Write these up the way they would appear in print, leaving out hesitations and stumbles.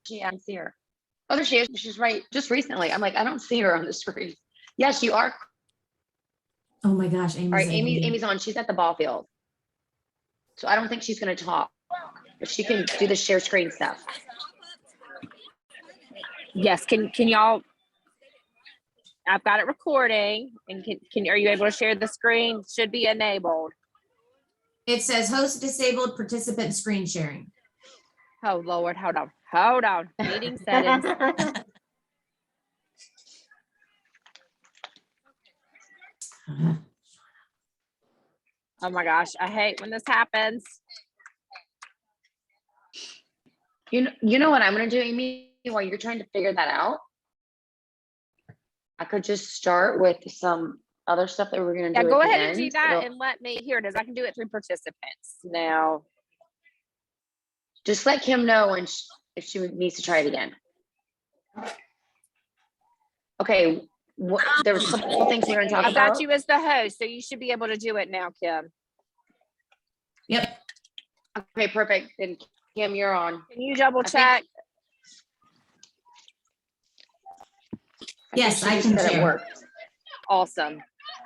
she? I don't see her. Oh, there she is. She's right. Just recently. I'm like, I don't see her on the screen. Yes, you are. Oh my gosh, Amy's All right, in here. Amy's on. She's at the ball field. So I don't think she's going to talk, but she can do the share screen stuff. Yes, can y'all, I've got it recording, and are you able to share the screen? Should be enabled. It says host disabled, participant screen sharing. Oh Lord, hold on. Meeting settings. Oh my gosh, I hate when this happens. You know what I'm going to do, Amy, while you're trying to figure that out? I could just start with some other stuff that we're going to do. Yeah, go at the ahead and do end. that and let me, here it is. I can do it through participants now. Just let Kim know when if she needs to try it again. Okay, there was a couple things we're going to talk I've about. got you as the host, so you should be able to do it now, Kim. Yep. Okay, perfect. Then Kim, you're on. Can you double check? Yes, I she can said it share. worked. Awesome.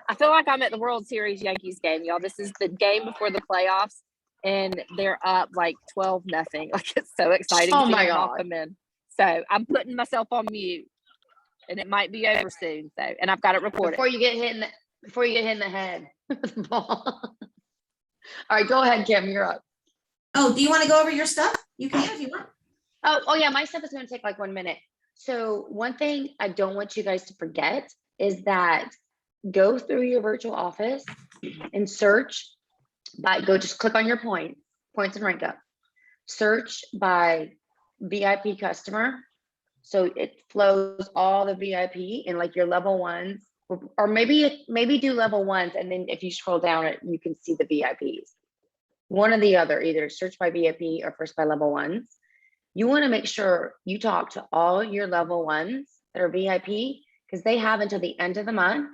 I feel like I'm at the World Series Yankees game, y'all. This is the game before the playoffs, and they're up like 12-0. Like, it's so exciting Oh to see my them all God. come in. So I'm putting myself on mute, and it might be over soon. So, and I've got it recorded. Before you get hit in the head with the ball. All right, go ahead, Kim. You're up. Oh, do you want to go over your stuff? You can if you want. Oh yeah, my stuff is going to take like 1 minute. So one thing I don't want you guys to forget is that go through your virtual office and search by, just click on your points and rank up. Search by VIP customer. So it flows all the VIP and like your level ones, or maybe do level ones. And then if you scroll down it, you can see the VIPs. One or the other, either search by VIP or first by level ones. You want to make sure you talk to all your level ones that are VIP, because they have until the end of the month,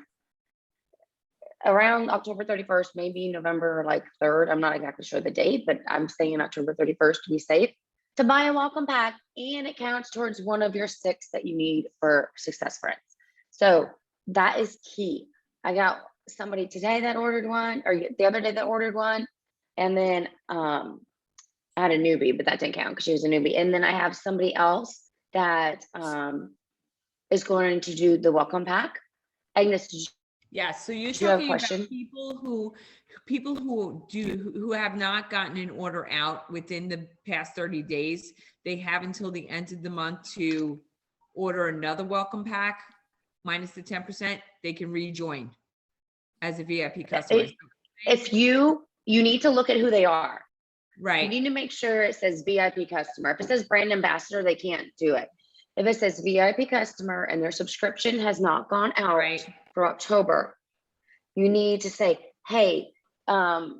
around October 31st, maybe November like 3rd. I'm not exactly sure the date, but I'm saying October 31st to be safe, to buy a welcome pack, and it counts towards one of your 6 that you need for Success Friends. So that is key. I got somebody today that ordered one, or the other day that ordered one. And then I had a newbie, but that didn't count because she was a newbie. And then I have somebody else that is going to do the welcome pack. Agnes, Yes, so you're do you have a talking question? about people who have not gotten an order out within the past 30 days. They have until the end of the month to order another welcome pack minus the 10%. They can rejoin as a VIP customer. If you need to look at who they are. You Right. need to make sure it says VIP customer. If it says brand ambassador, they can't do it. If it says VIP customer and their subscription has not gone out Right. for October, you need to say, hey, I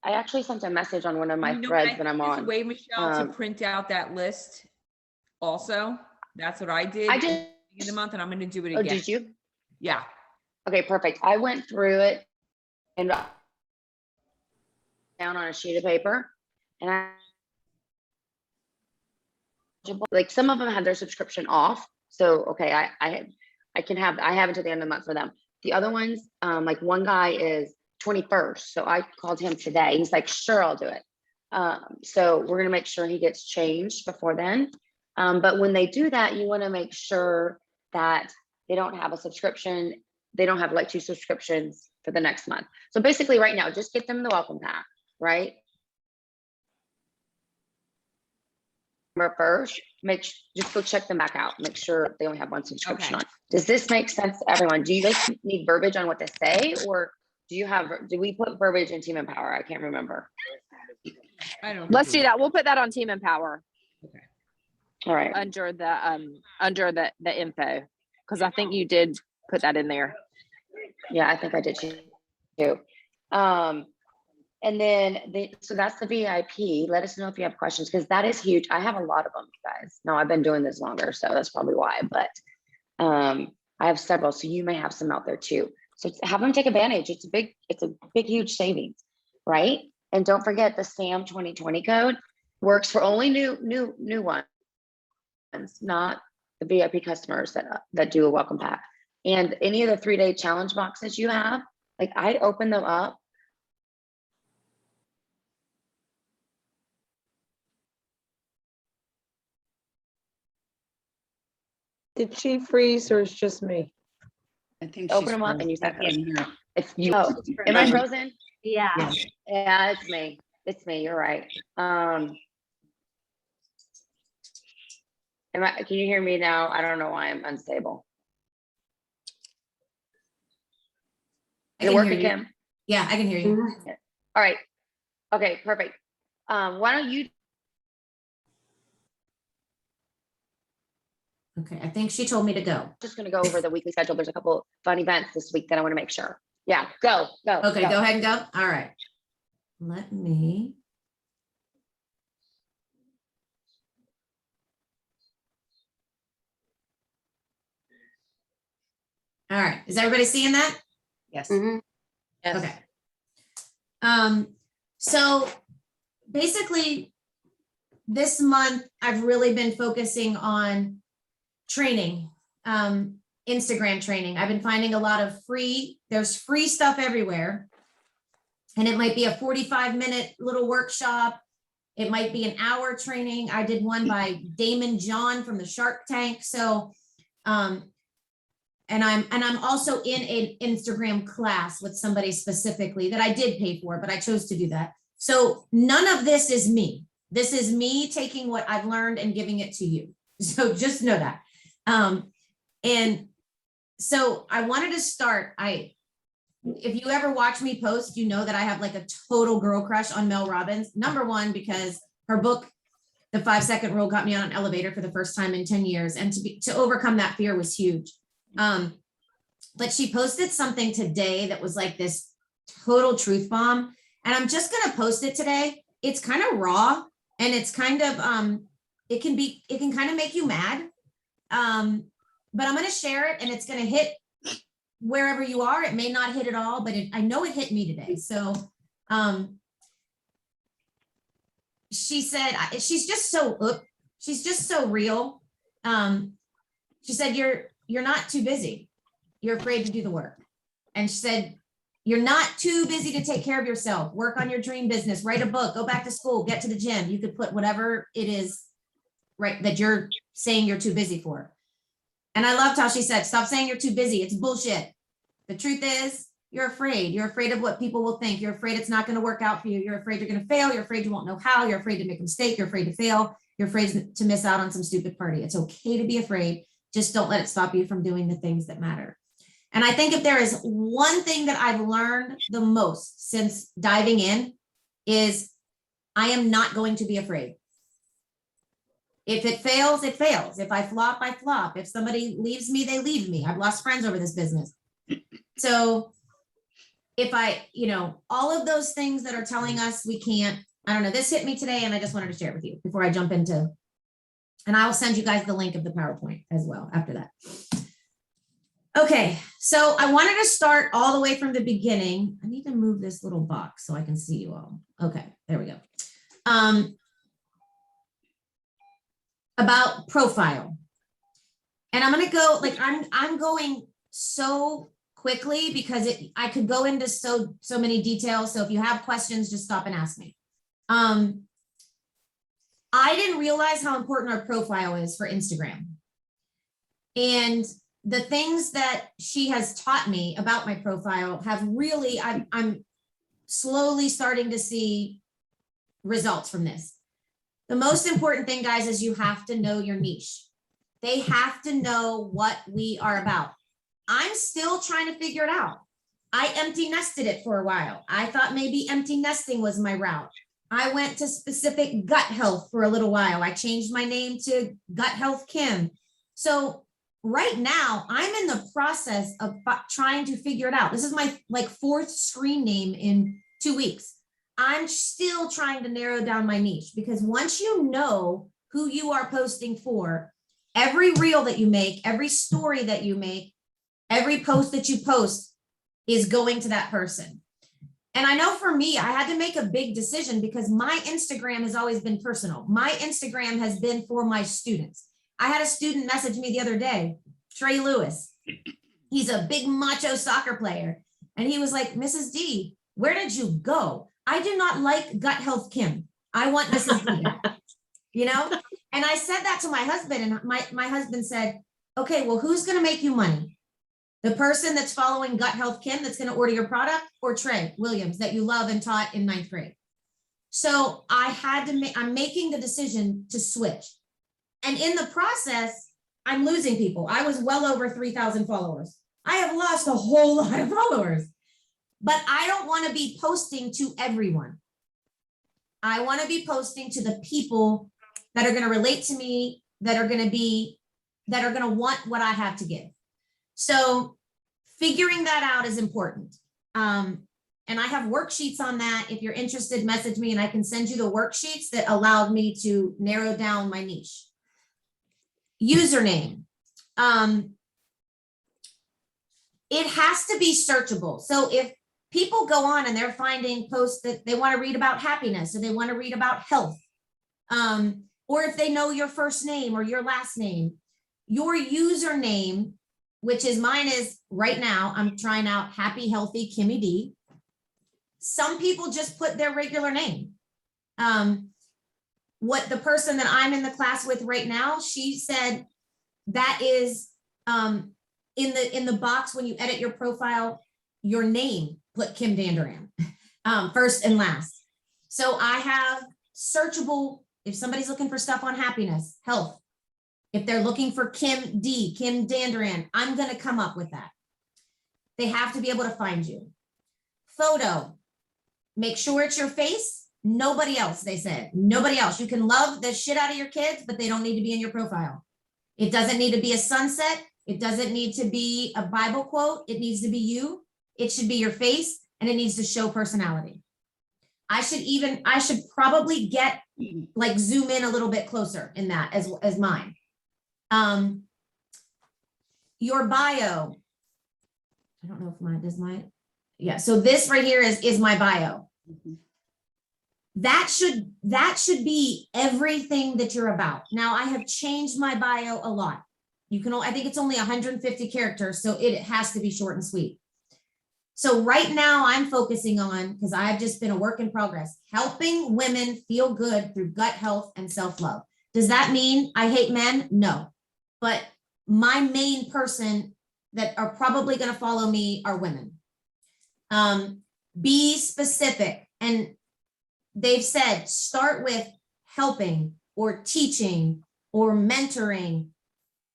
actually sent a message on one of my You know, threads I that I'm think there's a on. way, Michelle, to print out that list also. That's what I did I just, in the month, and I'm going to do it oh, again. did you? Yeah. Okay, perfect. I went through it and down on a sheet of paper, and I like, some of them had their subscription off. So, okay, I have until the end of the month for them. The other ones, like one guy is 21st. So I called him today. He's like, sure, I'll do it. So we're going to make sure he gets changed before then. But when they do that, you want to make sure that they don't have a subscription. They don't have like 2 subscriptions for the next month. So basically right now, just get them the welcome pack, right? First, just go check them back out. Make sure they only have 1 subscription Okay. on. Does this make sense to everyone? Do you guys need verbiage on what to say, or do we put verbiage in Team Empower? I can't remember. I don't. Let's do that. We'll put that on Team Empower All right. under the info, because I think you did put that in there. Yeah, I think I did too. And then so that's the VIP. Let us know if you have questions, because that is huge. I have a lot of them, you guys. No, I've been doing this longer, so that's probably why. But I have several, so you may have some out there too. So have them take advantage. It's a big, huge savings, right? And don't forget the SAM 2020 code works for only new ones. not the VIP customers that do a welcome pack. And any of the 3-day challenge boxes you have, like I'd open them up. Did she freeze or is just me? I think Open she's them up frozen. and you I said, can't hear her. it's you. Yeah. Oh, am I frozen? Yeah. Yeah. Yeah, it's me. It's me. You're right. Can you hear me now? I don't know why I'm unstable. I Is it can hear working, you. Kim? Yeah, I can hear you. All right. Okay, perfect. Why don't you Okay, I think she told me to go. just gonna go over the weekly schedule. There's a couple fun events this week that I want to make sure. Yeah, go. Okay, go ahead and go. All right. Let me. All right, is everybody seeing that? Yes. Yes. Okay. So basically this month I've really been focusing on training, Instagram training. I've been finding a lot of there's free stuff everywhere. And it might be a 45-minute little workshop. It might be an hour training. I did one by Damon John from the Shark Tank. So, and I'm also in an Instagram class with somebody specifically that I did pay for, but I chose to do that. So none of this is me. This is me taking what I've learned and giving it to you. So just know that. And so I wanted to start, if you ever watch me post, you know that I have like a total girl crush on Mel Robbins. Number one, because her book, The 5-Second Rule, got me on an elevator for the first time in 10 years. And to overcome that fear was huge. But she posted something today that was like this total truth bomb. And I'm just going to post it today. It's kind of raw and it's kind of, it can kind of make you mad. But I'm going to share it and it's going to hit wherever you are. It may not hit at all, but I know it hit me today. So, she said, she's just so real. She said, you're not too busy. You're afraid to do the work. And she said, you're not too busy to take care of yourself, work on your dream business, write a book, go back to school, get to the gym. You could put whatever it is, right, that you're saying you're too busy for. And I loved how she said, stop saying you're too busy. It's bullshit. The truth is you're afraid. You're afraid of what people will think. You're afraid it's not going to work out for you. You're afraid you're going to fail. You're afraid you won't know how. You're afraid to make a mistake. You're afraid to fail. You're afraid to miss out on some stupid party. It's okay to be afraid. Just don't let it stop you from doing the things that matter. And I think if there is one thing that I've learned the most since diving in is I am not going to be afraid. If it fails, it fails. If I flop, I flop. If somebody leaves me, they leave me. I've lost friends over this business. So if all of those things that are telling us we can't, I don't know, this hit me today and I just wanted to share it with you before I jump into, and I will send you guys the link of the PowerPoint as well after that. Okay, so I wanted to start all the way from the beginning. I need to move this little box so I can see you all. Okay, there we go. About profile. And I'm gonna go, like, I'm going so quickly because I could go into so many details. So if you have questions, just stop and ask me. I didn't realize how important our profile is for Instagram. And the things that she has taught me about my profile have really, I'm slowly starting to see results from this. The most important thing, guys, is you have to know your niche. They have to know what we are about. I'm still trying to figure it out. I empty nested it for a while. I thought maybe empty nesting was my route. I went to specific gut health for a little while. I changed my name to Gut Health Kim. So right now I'm in the process of trying to figure it out. This is my fourth screen name in 2 weeks. I'm still trying to narrow down my niche because once you know who you are posting for, every reel that you make, every story that you make, every post that you post is going to that person. And I know for me, I had to make a big decision because my Instagram has always been personal. My Instagram has been for my students. I had a student message me the other day, Trey Lewis. He's a big macho soccer player. And he was like, Mrs. D, where did you go? I do not like Gut Health Kim. I want Mrs. D back. You know? And I said that to my husband, and my husband said, okay, well, who's going to make you money? The person that's following Gut Health Kim that's going to order your product, or Trey Williams that you love and taught in 9th grade? So I had to I'm making the decision to switch. And in the process, I'm losing people. I was well over 3,000 followers. I have lost a whole lot of followers, but I don't want to be posting to everyone. I want to be posting to the people that are going to relate to me, that are going to want what I have to give. So figuring that out is important. And I have worksheets on that. If you're interested, message me and I can send you the worksheets that allowed me to narrow down my niche. Username. It has to be searchable. So if people go on and they're finding posts that they want to read about happiness, or they want to read about health, or if they know your first name or your last name, your username, which is mine is right now, I'm trying out Happy Healthy Kimmy D. Some people just put their regular name. What the person that I'm in the class with right now, she said that is in the box when you edit your profile, your name, put Kim Dandaram, first and last. So I have searchable, if somebody's looking for stuff on happiness, health, if they're looking for Kim D, Kim Dandaram, I'm going to come up with that. They have to be able to find you. Photo, make sure it's your face. Nobody else, they said. Nobody else. You can love the shit out of your kids, but they don't need to be in your profile. It doesn't need to be a sunset. It doesn't need to be a Bible quote. It needs to be you. It should be your face, and it needs to show personality. I should probably get like zoom in a little bit closer in that as mine. Your bio. I don't know if mine does mine. Yeah. So this right here is my bio. That should be everything that you're about. Now I have changed my bio a lot. I think it's only 150 characters, so it has to be short and sweet. So right now I'm focusing on, because I've just been a work in progress, helping women feel good through gut health and self-love. Does that mean I hate men? No. But my main person that are probably going to follow me are women. Be specific. And they've said, start with helping or teaching or mentoring,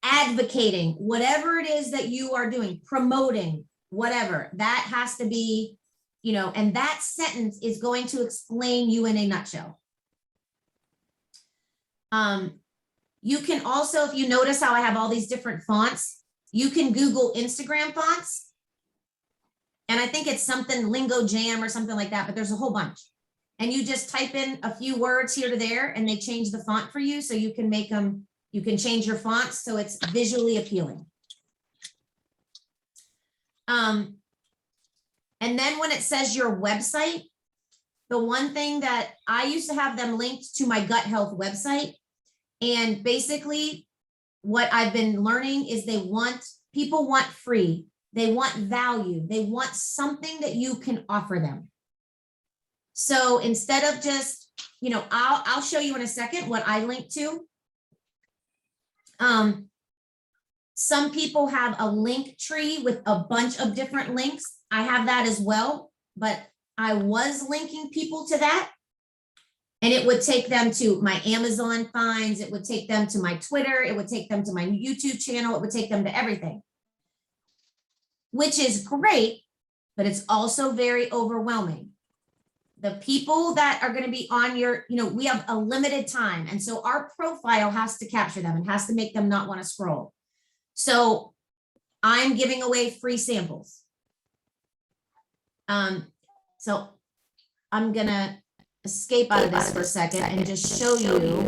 advocating, whatever it is that you are doing, promoting, whatever. That has to be, and that sentence is going to explain you in a nutshell. You can also, if you notice how I have all these different fonts, you can Google Instagram fonts. And I think it's something Lingo Jam or something like that, but there's a whole bunch. And you just type in a few words here to there and they change the font for you. So you can make them, you can change your fonts so it's visually appealing. And then when it says your website, the one thing that I used to have them linked to my gut health website. And basically what I've been learning is people want free. They want value. They want something that you can offer them. So instead of just, I'll show you in a second what I link to. Some people have a link tree with a bunch of different links. I have that as well, but I was linking people to that. And it would take them to my Amazon finds. It would take them to my Twitter. It would take them to my YouTube channel. It would take them to everything, which is great, but it's also very overwhelming. The people that are going to be on your, we have a limited time. And so our profile has to capture them and has to make them not want to scroll. So I'm giving away free samples. So I'm going to escape out of this for a second and just show you.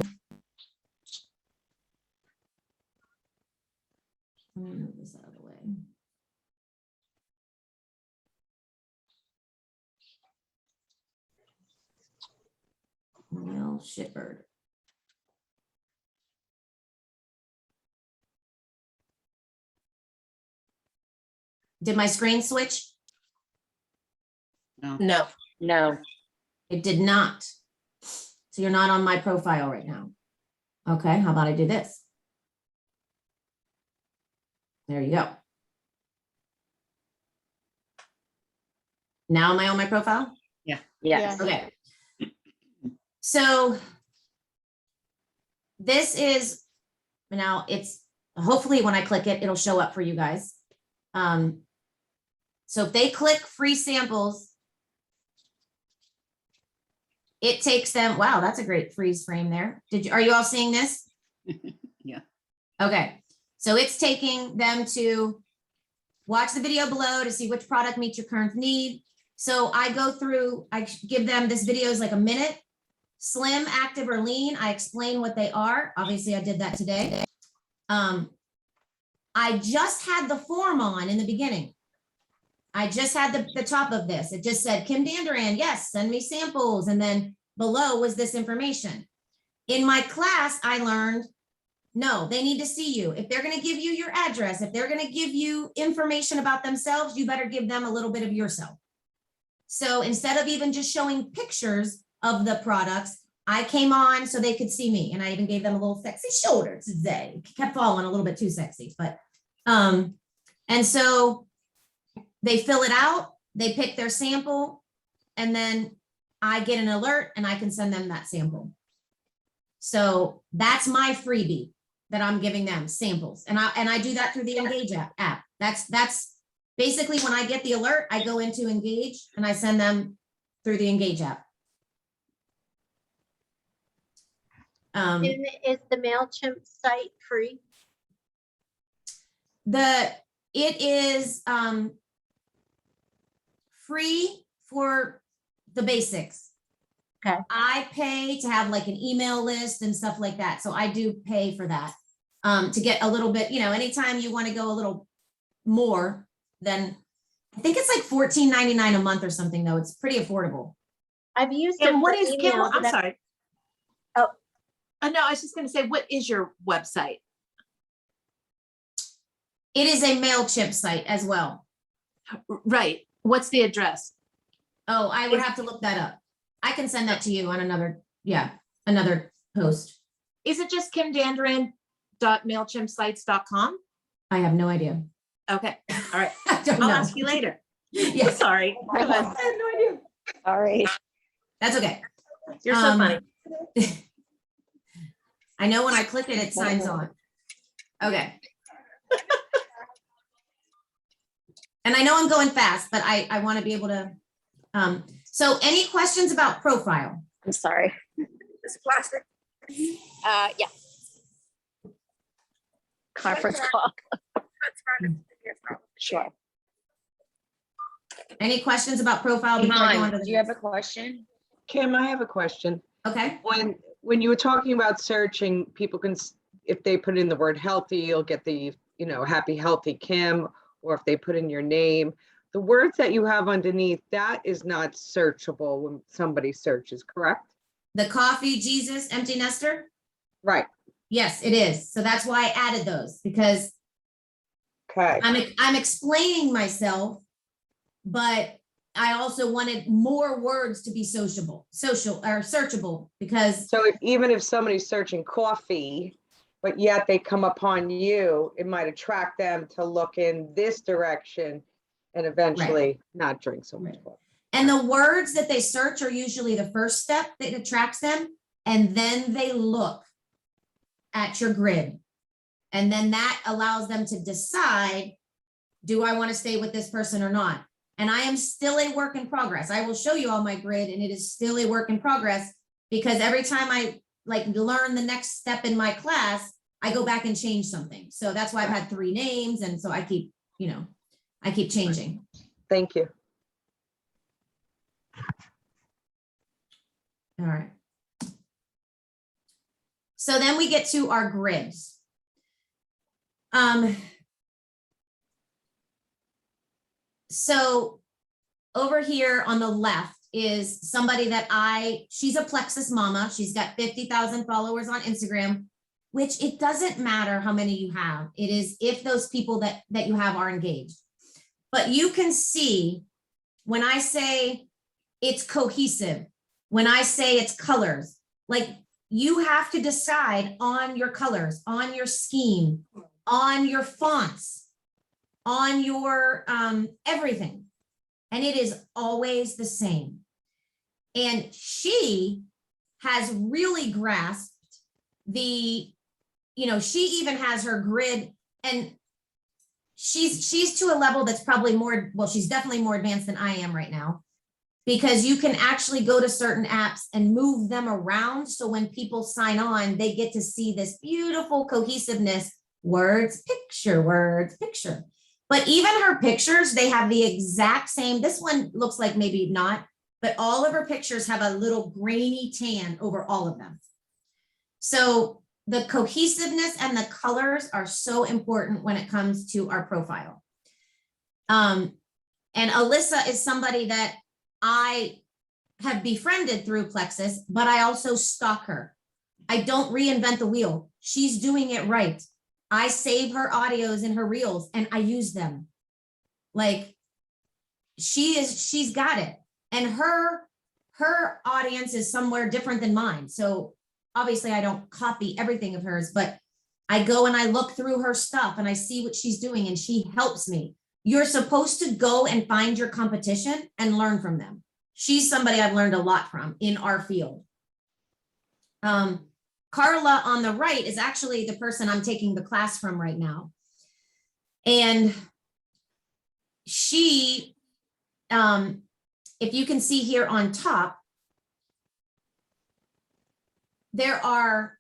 Let me move this out of the way. Well, shitbird. Did my screen switch? No. No, It did not. So you're not on my profile right now. Okay, how about I do this? There you go. Now am I on my profile? yes. Okay. So this is, now it's, hopefully when I click it, it'll show up for you guys. So if they click free samples, it takes them, wow, that's a great freeze frame there. Are you all seeing this? Yeah. Okay, so it's taking them to watch the video below to see which product meets your current need. So I go through, I give them, this video is like a minute, slim, active, or lean. I explain what they are. Obviously I did that today. I just had the form on in the beginning. I just had the top of this. It just said, Kim Dandaran, yes, send me samples. And then below was this information. In my class, I learned, no, they need to see you. If they're going to give you your address, if they're going to give you information about themselves, you better give them a little bit of yourself. So instead of even just showing pictures of the products, I came on so they could see me. And I even gave them a little sexy shoulder today. It kept falling a little bit too sexy, but, and so they fill it out, they pick their sample, and then I get an alert and I can send them that sample. So that's my freebie that I'm giving them, samples. And I do that through the Engage app. That's basically when I get the alert, I go into Engage and I send them through the Engage app. Is the MailChimp site free? It is free for the basics. Okay. I pay to have like an email list and stuff like that. So I do pay for that to get a little bit, anytime you want to go a little more, then I think it's like $14.99 a month or something, though. It's pretty affordable. I've used it. And what for is, Kim, email, I'm but sorry. Oh. No, I was just gonna say, what is your website? It is a MailChimp site as well. Right, what's the address? Oh, I would have to look that up. I can send that to you on another post. Is it just kimdandaran.mailchimpsites.com? I have no idea. Okay, all right, I don't I'll know. ask you later. Yes, Sorry. I have no idea. Sorry. That's okay. You're so funny. I know when I click it, it signs on. Okay. And I know I'm going fast, but I want to be able to, so any questions about profile? I'm sorry. It's plastic. Yeah. Conference call. Sure. Any questions about profile before I go on to Yvonne, the do you have a next? question? Kim, I have a question. Okay, When you were talking about searching, people can, if they put in the word healthy, you'll get the, happy, healthy Kim, or if they put in your name. The words that you have underneath, that is not searchable when somebody searches, correct? the coffee, Jesus, empty nester? Right, Yes, it is. So that's why I added those because okay. I'm explaining myself, but I also wanted more words to be social or searchable because So even if somebody's searching coffee, but yet they come upon you, it might attract them to look in this direction and eventually not drink so much coffee. and the words that they search are usually the first step that attracts them. And then they look at your grid. And then that allows them to decide, do I want to stay with this person or not? And I am still a work in progress. I will show you all my grid and it is still a work in progress because every time I learn the next step in my class, I go back and change something. So that's why I've had 3 names. And so I keep, I keep changing. Thank you. All right. So then we get to our grids. So over here on the left is somebody that she's a Plexus mama. She's got 50,000 followers on Instagram, which it doesn't matter how many you have. It is if those people that you have are engaged. But you can see when I say it's cohesive, when I say it's colors, like you have to decide on your colors, on your scheme, on your fonts, on your everything. And it is always the same. And she has really grasped the, you know, she even has her grid, and she's to a level that's probably more, well, she's definitely more advanced than I am right now, because you can actually go to certain apps and move them around. So when people sign on, they get to see this beautiful cohesiveness, words, picture. But even her pictures, they have the exact same, this one looks like maybe not, but all of her pictures have a little grainy tan over all of them. So the cohesiveness and the colors are so important when it comes to our profile. And Alyssa is somebody that I have befriended through Plexus, but I also stalk her. I don't reinvent the wheel. She's doing it right. I save her audios and her reels and I use them. Like she's got it. And her audience is somewhere different than mine. So obviously I don't copy everything of hers, but I go and I look through her stuff and I see what she's doing and she helps me. You're supposed to go and find your competition and learn from them. She's somebody I've learned a lot from in our field. Carla on the right is actually the person I'm taking the class from right now. And she, if you can see here on top, there are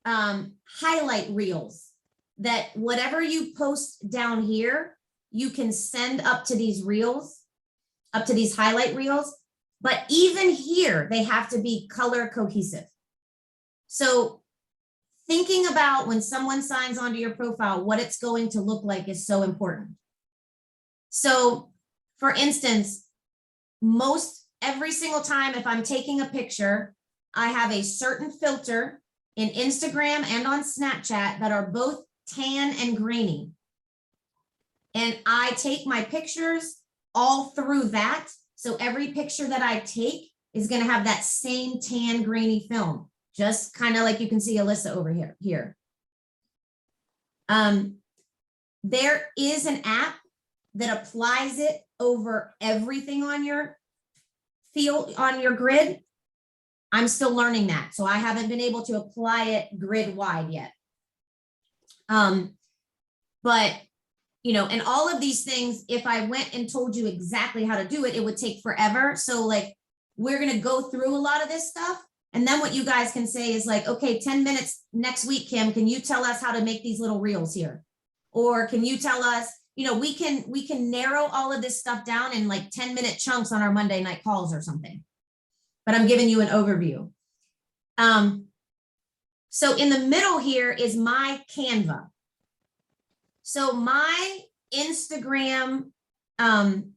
highlight reels that whatever you post down here, you can send up to these reels, up to these highlight reels. But even here, they have to be color cohesive. So thinking about when someone signs onto your profile, what it's going to look like is so important. So for instance, every single time if I'm taking a picture, I have a certain filter in Instagram and on Snapchat that are both tan and grainy. And I take my pictures all through that. So every picture that I take is going to have that same tan grainy film, just kind of like you can see Alyssa over here. There is an app that applies it over everything on your field, on your grid. I'm still learning that. So I haven't been able to apply it grid wide yet. But, you know, and all of these things, if I went and told you exactly how to do it, it would take forever. So like, we're going to go through a lot of this stuff. And then what you guys can say is like, okay, 10 minutes next week, Kim, can you tell us how to make these little reels here? Or can you tell us, you know, we can narrow all of this stuff down in like 10-minute chunks on our Monday night calls or something. But I'm giving you an overview. So in the middle here is my Canva. So my Instagram, and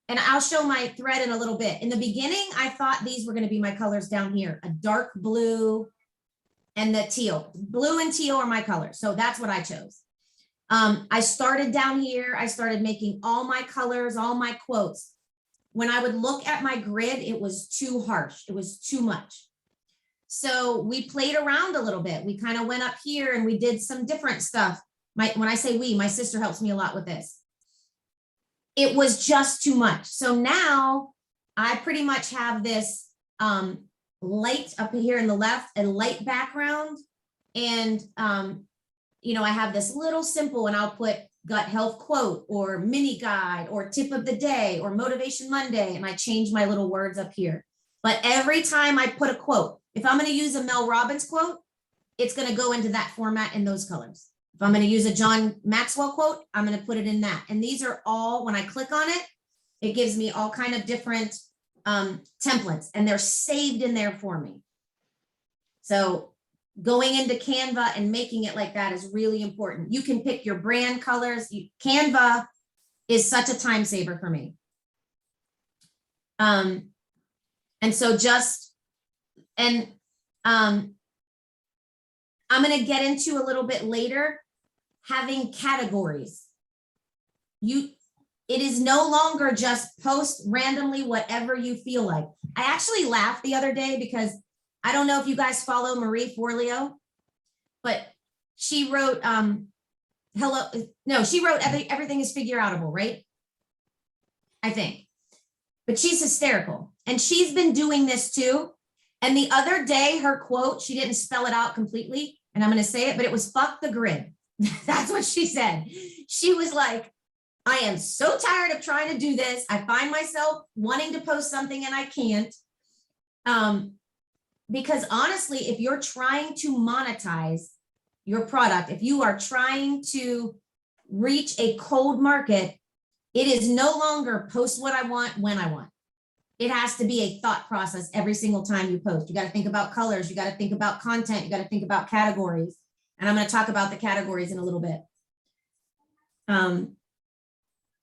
I'll show my thread in a little bit. In the beginning, I thought these were going to be my colors down here, a dark blue and the teal. Blue and teal are my colors. So that's what I chose. I started down here. I started making all my colors, all my quotes. When I would look at my grid, it was too harsh. It was too much. So we played around a little bit. We kind of went up here and we did some different stuff. When I say we, my sister helps me a lot with this. It was just too much. So now I pretty much have this light up here in the left, a light background. And, you know, I have this little simple and I'll put gut health quote or mini guide or tip of the day or motivation Monday. And I change my little words up here. But every time I put a quote, if I'm going to use a Mel Robbins quote, it's going to go into that format in those colors. If I'm going to use a John Maxwell quote, I'm going to put it in that. And these are all, when I click on it, it gives me all kind of different templates and they're saved in there for me. So going into Canva and making it like that is really important. You can pick your brand colors. Canva is such a time saver for me. And so I'm going to get into a little bit later, having categories. it is no longer just post randomly whatever you feel like. I actually laughed the other day because I don't know if you guys follow Marie Forleo, but she wrote, she wrote everything is figure outable, right? I think, but she's hysterical and she's been doing this too. And the other day, her quote, she didn't spell it out completely, and I'm going to say it, but it was fuck the grid. That's what she said. She was like, I am so tired of trying to do this. I find myself wanting to post something and I can't. Because honestly, if you're trying to monetize your product, if you are trying to reach a cold market, it is no longer post what I want when I want. It has to be a thought process every single time you post. You got to think about colors. You got to think about content. You got to think about categories. And I'm going to talk about the categories in a little bit.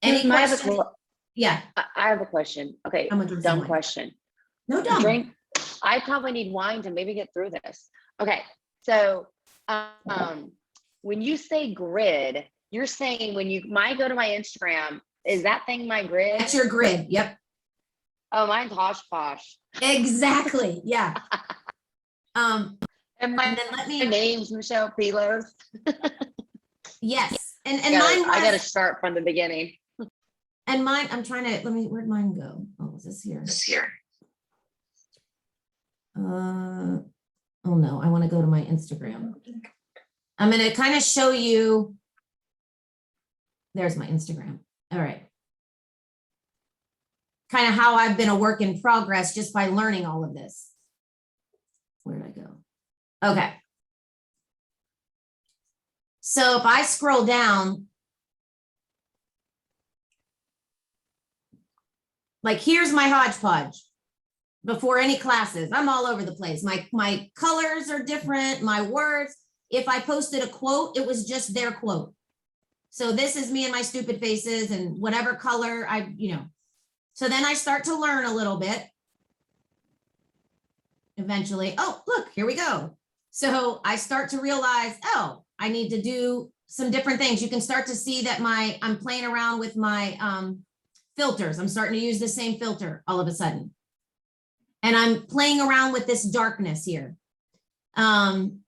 Any I have a questions? Yeah. I have a question. Okay, I'm gonna drink some dumb wine. question. No dumb. Drink. I probably need wine to maybe get through this. Okay, so when you say grid, you're saying when you might go to my Instagram, is that thing my grid? That's your grid. Yep. Oh, mine's Hosh-Posh. Exactly. Yeah. And And my then let my me, name's Michelle Pilos. yes. And I mine gotta was, start from the beginning. and mine, I'm trying to, where'd mine go? Oh, is this here? Oh no, I want to go to my Instagram. I'm going to kind of show you. There's my Instagram. All right. Kind of how I've been a work in progress just by learning all of this. Where did I go? Okay. So if I scroll down, like here's my hodgepodge before any classes. I'm all over the place. My colors are different, my words. If I posted a quote, it was just their quote. So this is me and my stupid faces and whatever color So then I start to learn a little bit. Eventually, oh, look, here we go. So I start to realize, oh, I need to do some different things. You can start to see that I'm playing around with my filters. I'm starting to use the same filter all of a sudden. And I'm playing around with this darkness here. And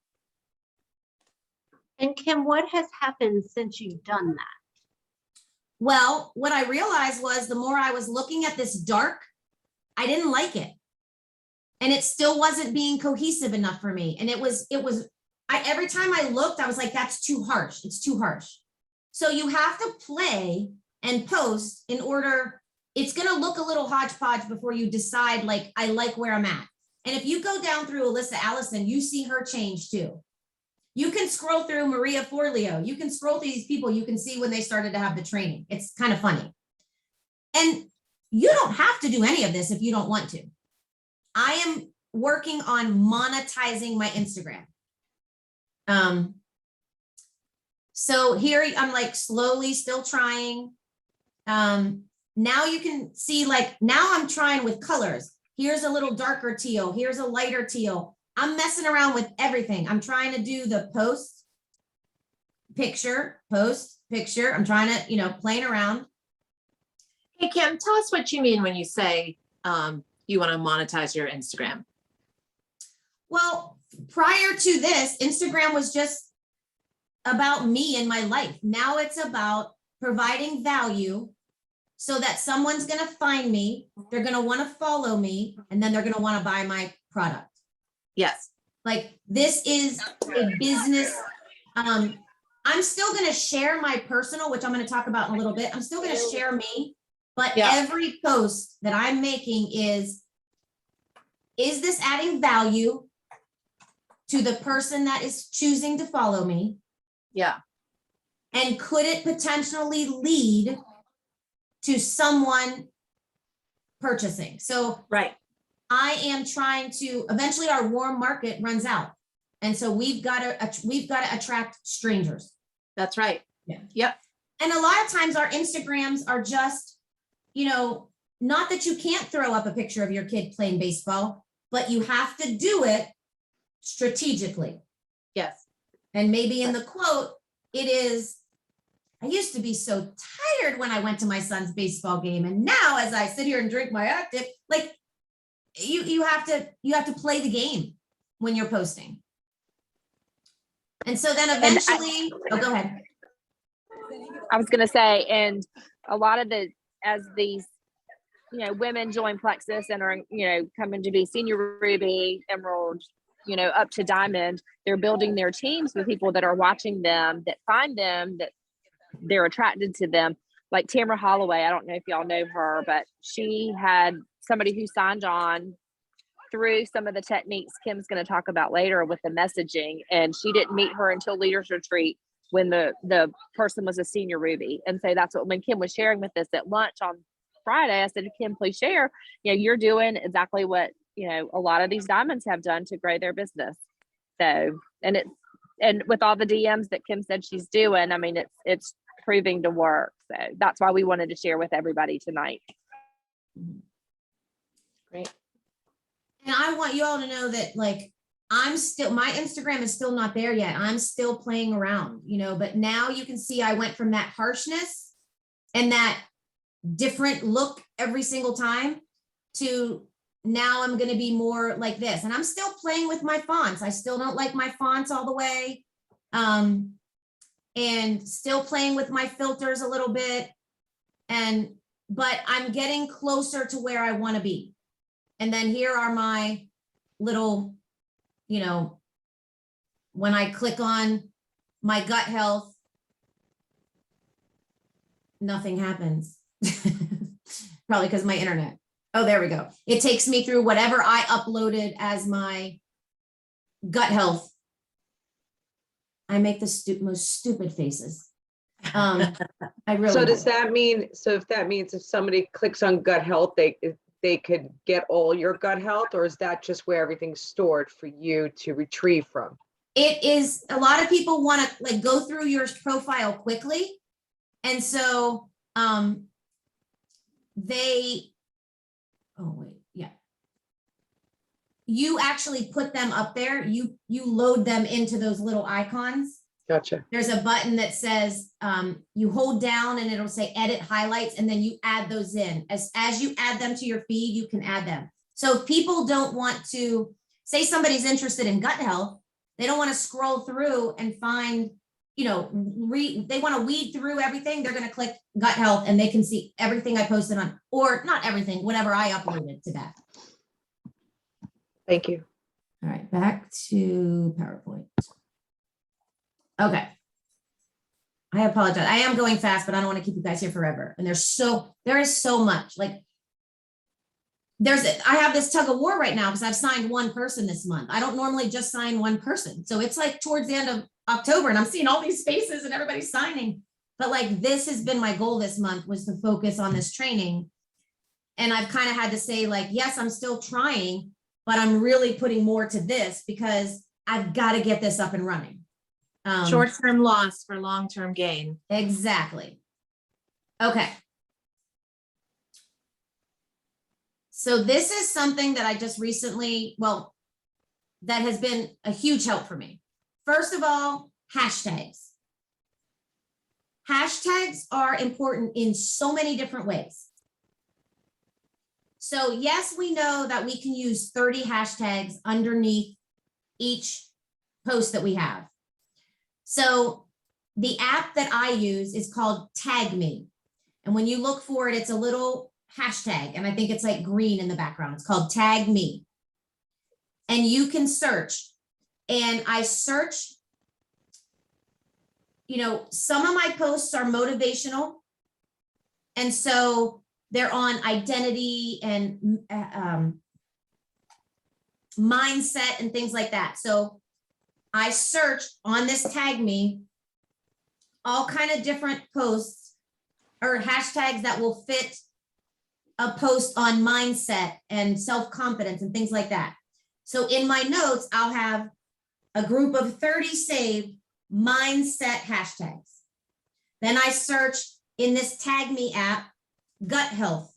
Kim, what has happened since you've done that? Well, what I realized was the more I was looking at this dark, I didn't like it. And it still wasn't being cohesive enough for me. And every time I looked, I was like, that's too harsh. It's too harsh. So you have to play and post in order, it's going to look a little hodgepodge before you decide, like, I like where I'm at. And if you go down through Alyssa Allison, you see her change too. You can scroll through Maria Forleo. You can scroll through these people. You can see when they started to have the training. It's kind of funny. And you don't have to do any of this if you don't want to. I am working on monetizing my Instagram. So here I'm like slowly still trying. Now you can see, like, now I'm trying with colors. Here's a little darker teal. Here's a lighter teal. I'm messing around with everything. I'm trying to do the post picture. I'm trying to, playing around. Hey, Kim, tell us what you mean when you say you want to monetize your Instagram. Well, prior to this, Instagram was just about me and my life. Now it's about providing value so that someone's going to find me, they're going to want to follow me, and then they're going to want to buy my product. Yes. Like, this is a business. I'm still going to share my personal, which I'm going to talk about in a little bit. I'm still going to share me, but Yeah. every post that I'm making is this adding value to the person that is choosing to follow me? Yeah. And could it potentially lead to someone purchasing? So Right. I am trying to, eventually our warm market runs out. And so we've got to attract strangers. That's right. Yeah. Yep. And a lot of times our Instagrams are just, not that you can't throw up a picture of your kid playing baseball, but you have to do it strategically. Yes. And maybe in the quote, it is, I used to be so tired when I went to my son's baseball game. And now as I sit here and drink my active, like you have to play the game when you're posting. And so then eventually, oh, go ahead. I was going to say, and a lot of as these, women join Plexus and are, coming to be senior Ruby, Emerald, up to Diamond, they're building their teams with people that are watching them, that find them, that they're attracted to them. Like Tamara Holloway, I don't know if y'all know her, but she had somebody who signed on through some of the techniques Kim's going to talk about later with the messaging, and she didn't meet her until Leaders Retreat when the person was a senior Ruby. And so that's what, when Kim was sharing with us at lunch on Friday, I said, Kim, please share, you're doing exactly what, a lot of these diamonds have done to grow their business. So, and with all the DMs that Kim said she's doing, I mean, it's proving to work. So that's why we wanted to share with everybody tonight. Great. And I want you all to know that, like, my Instagram is still not there yet. I'm still playing around, but now you can see I went from that harshness and that different look every single time to now I'm going to be more like this. And I'm still playing with my fonts. I still don't like my fonts all the way. And still playing with my filters a little bit. But I'm getting closer to where I want to be. And then here are my little, when I click on my gut health, nothing happens. Probably because my internet. Oh, there we go. It takes me through whatever I uploaded as my gut health. I make the most stupid faces. I really. So does do. that mean, so if that means if somebody clicks on gut health, they could get all your gut health, or is that just where everything's stored for you to retrieve from? It is, a lot of people want to like go through your profile quickly. And so you actually put them up there. You load them into those little icons. Gotcha. There's a button that says, you hold down and it'll say edit highlights, and then you add those in. As you add them to your feed, you can add them. So if people don't want to, say somebody's interested in gut health, they don't want to scroll through and find, they want to weed through everything. They're going to click gut health and they can see everything I posted on, or not everything, whatever I uploaded to that. Thank you. All right, back to PowerPoint. Okay. I apologize. I am going fast, but I don't want to keep you guys here forever. And there is so much. Like, I have this tug of war right now because I've signed one person this month. I don't normally just sign one person. So it's like towards the end of October and I'm seeing all these faces and everybody's signing. But like, this has been my goal this month, was to focus on this training. And I've kind of had to say, like, yes, I'm still trying, but I'm really putting more to this because I've got to get this up and running. Short-term loss for long-term gain. Exactly. Okay. So this is something that I just recently, that has been a huge help for me. First of all, hashtags. Hashtags are important in so many different ways. So yes, we know that we can use 30 hashtags underneath each post that we have. So the app that I use is called Tag Me. And when you look for it, it's a little hashtag. And I think it's like green in the background. It's called Tag Me. And you can search. And I search, some of my posts are motivational. And so they're on identity and mindset and things like that. So I searched on this Tag Me all kind of different posts or hashtags that will fit a post on mindset and self-confidence and things like that. So in my notes, I'll have a group of 30 saved mindset hashtags. Then I search in this Tag Me app, gut health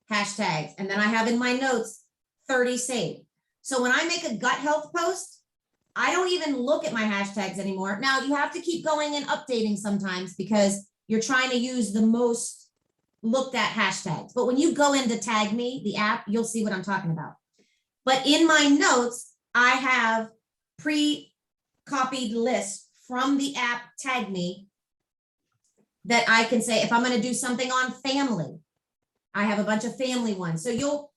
hashtags. And then I have in my notes 30 saved. So when I make a gut health post, I don't even look at my hashtags anymore. Now you have to keep going and updating sometimes because you're trying to use the most looked at hashtags. But when you go into Tag Me, the app, you'll see what I'm talking about. But in my notes, I have pre-copied lists from the app Tag Me that I can say, if I'm going to do something on family, I have a bunch of family ones. So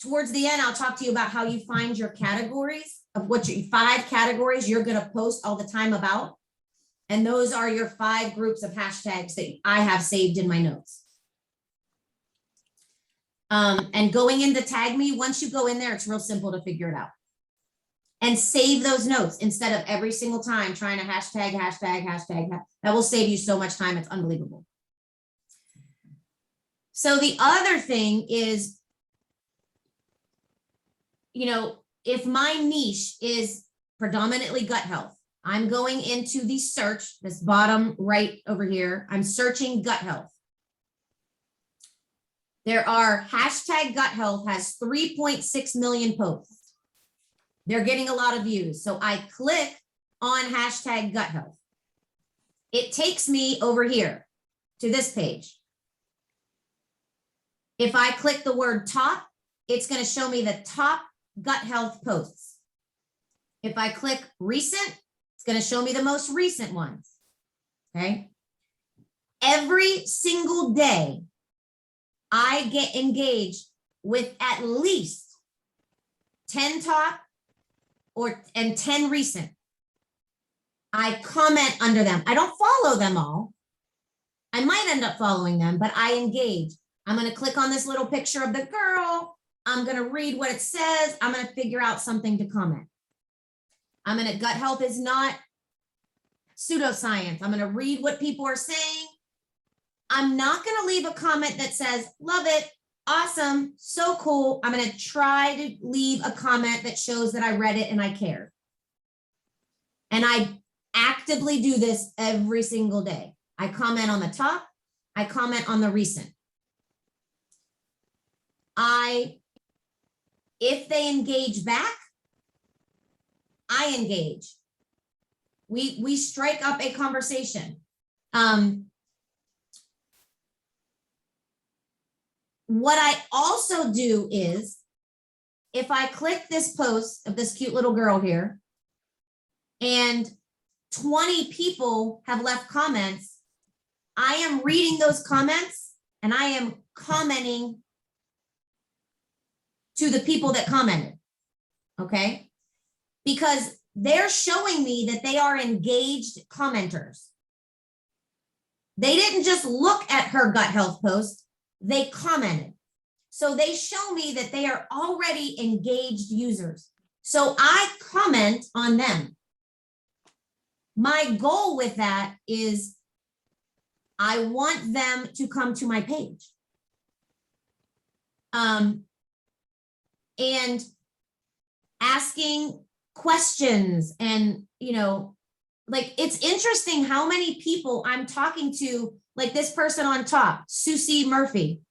towards the end, I'll talk to you about how you find your categories of what your 5 categories you're going to post all the time about. And those are your 5 groups of hashtags that I have saved in my notes. And going into Tag Me, once you go in there, it's real simple to figure it out. And save those notes instead of every single time trying to hashtag. That will save you so much time. It's unbelievable. So the other thing is, if my niche is predominantly gut health, I'm going into the search, this bottom right over here. I'm searching gut health. There are hashtag gut health has 3.6 million posts. They're getting a lot of views. So I click on hashtag gut health. It takes me over here to this page. If I click the word top, it's going to show me the top gut health posts. If I click recent, it's going to show me the most recent ones. Okay. Every single day, I get engaged with at least 10 top and 10 recent. I comment under them. I don't follow them all. I might end up following them, but I engage. I'm going to click on this little picture of the girl. I'm going to read what it says. I'm going to figure out something to comment. Gut health is not pseudoscience. I'm going to read what people are saying. I'm not going to leave a comment that says, love it, awesome, so cool. I'm going to try to leave a comment that shows that I read it and I care. And I actively do this every single day. I comment on the top. I comment on the recent. If they engage back, I engage. We strike up a conversation. What I also do is, if I click this post of this cute little girl here, and 20 people have left comments, I am reading those comments and I am commenting to the people that commented, okay? Because they're showing me that they are engaged commenters. They didn't just look at her gut health post, they commented. So they show me that they are already engaged users. So I comment on them. My goal with that is I want them to come to my page. And asking questions and, it's interesting how many people I'm talking to, like this person on top, Susie Murphy.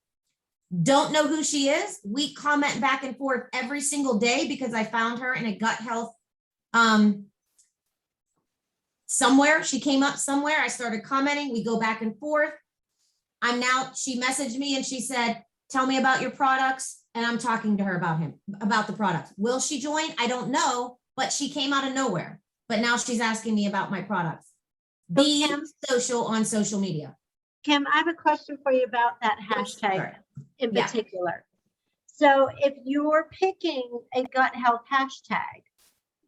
Don't know who she is. We comment back and forth every single day because I found her in a gut health somewhere. She came up somewhere. I started commenting. We go back and forth. She messaged me and she said, tell me about your products. And I'm talking to her about the product. Will she join? I don't know, but she came out of nowhere. But now she's asking me about my products. Be social on social media. Kim, I have a question for you about that hashtag Sorry. in Yeah. particular. So if you're picking a gut health hashtag,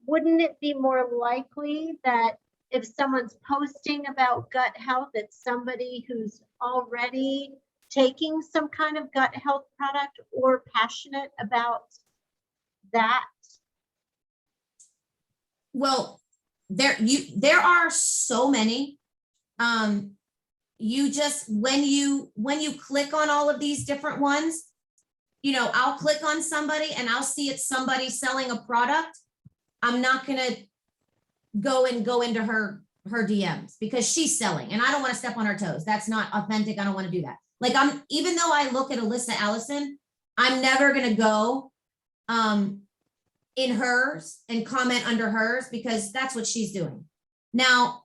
wouldn't it be more likely that if someone's posting about gut health, it's somebody who's already taking some kind of gut health product or passionate about that? Well, there are so many. You just, when you click on all of these different ones, I'll click on somebody and I'll see it's somebody selling a product. I'm not going to go into her DMs because she's selling and I don't want to step on her toes. That's not authentic. I don't want to do that. Like even though I look at Alyssa Allison, I'm never going to go in hers and comment under hers because that's what she's doing. Now,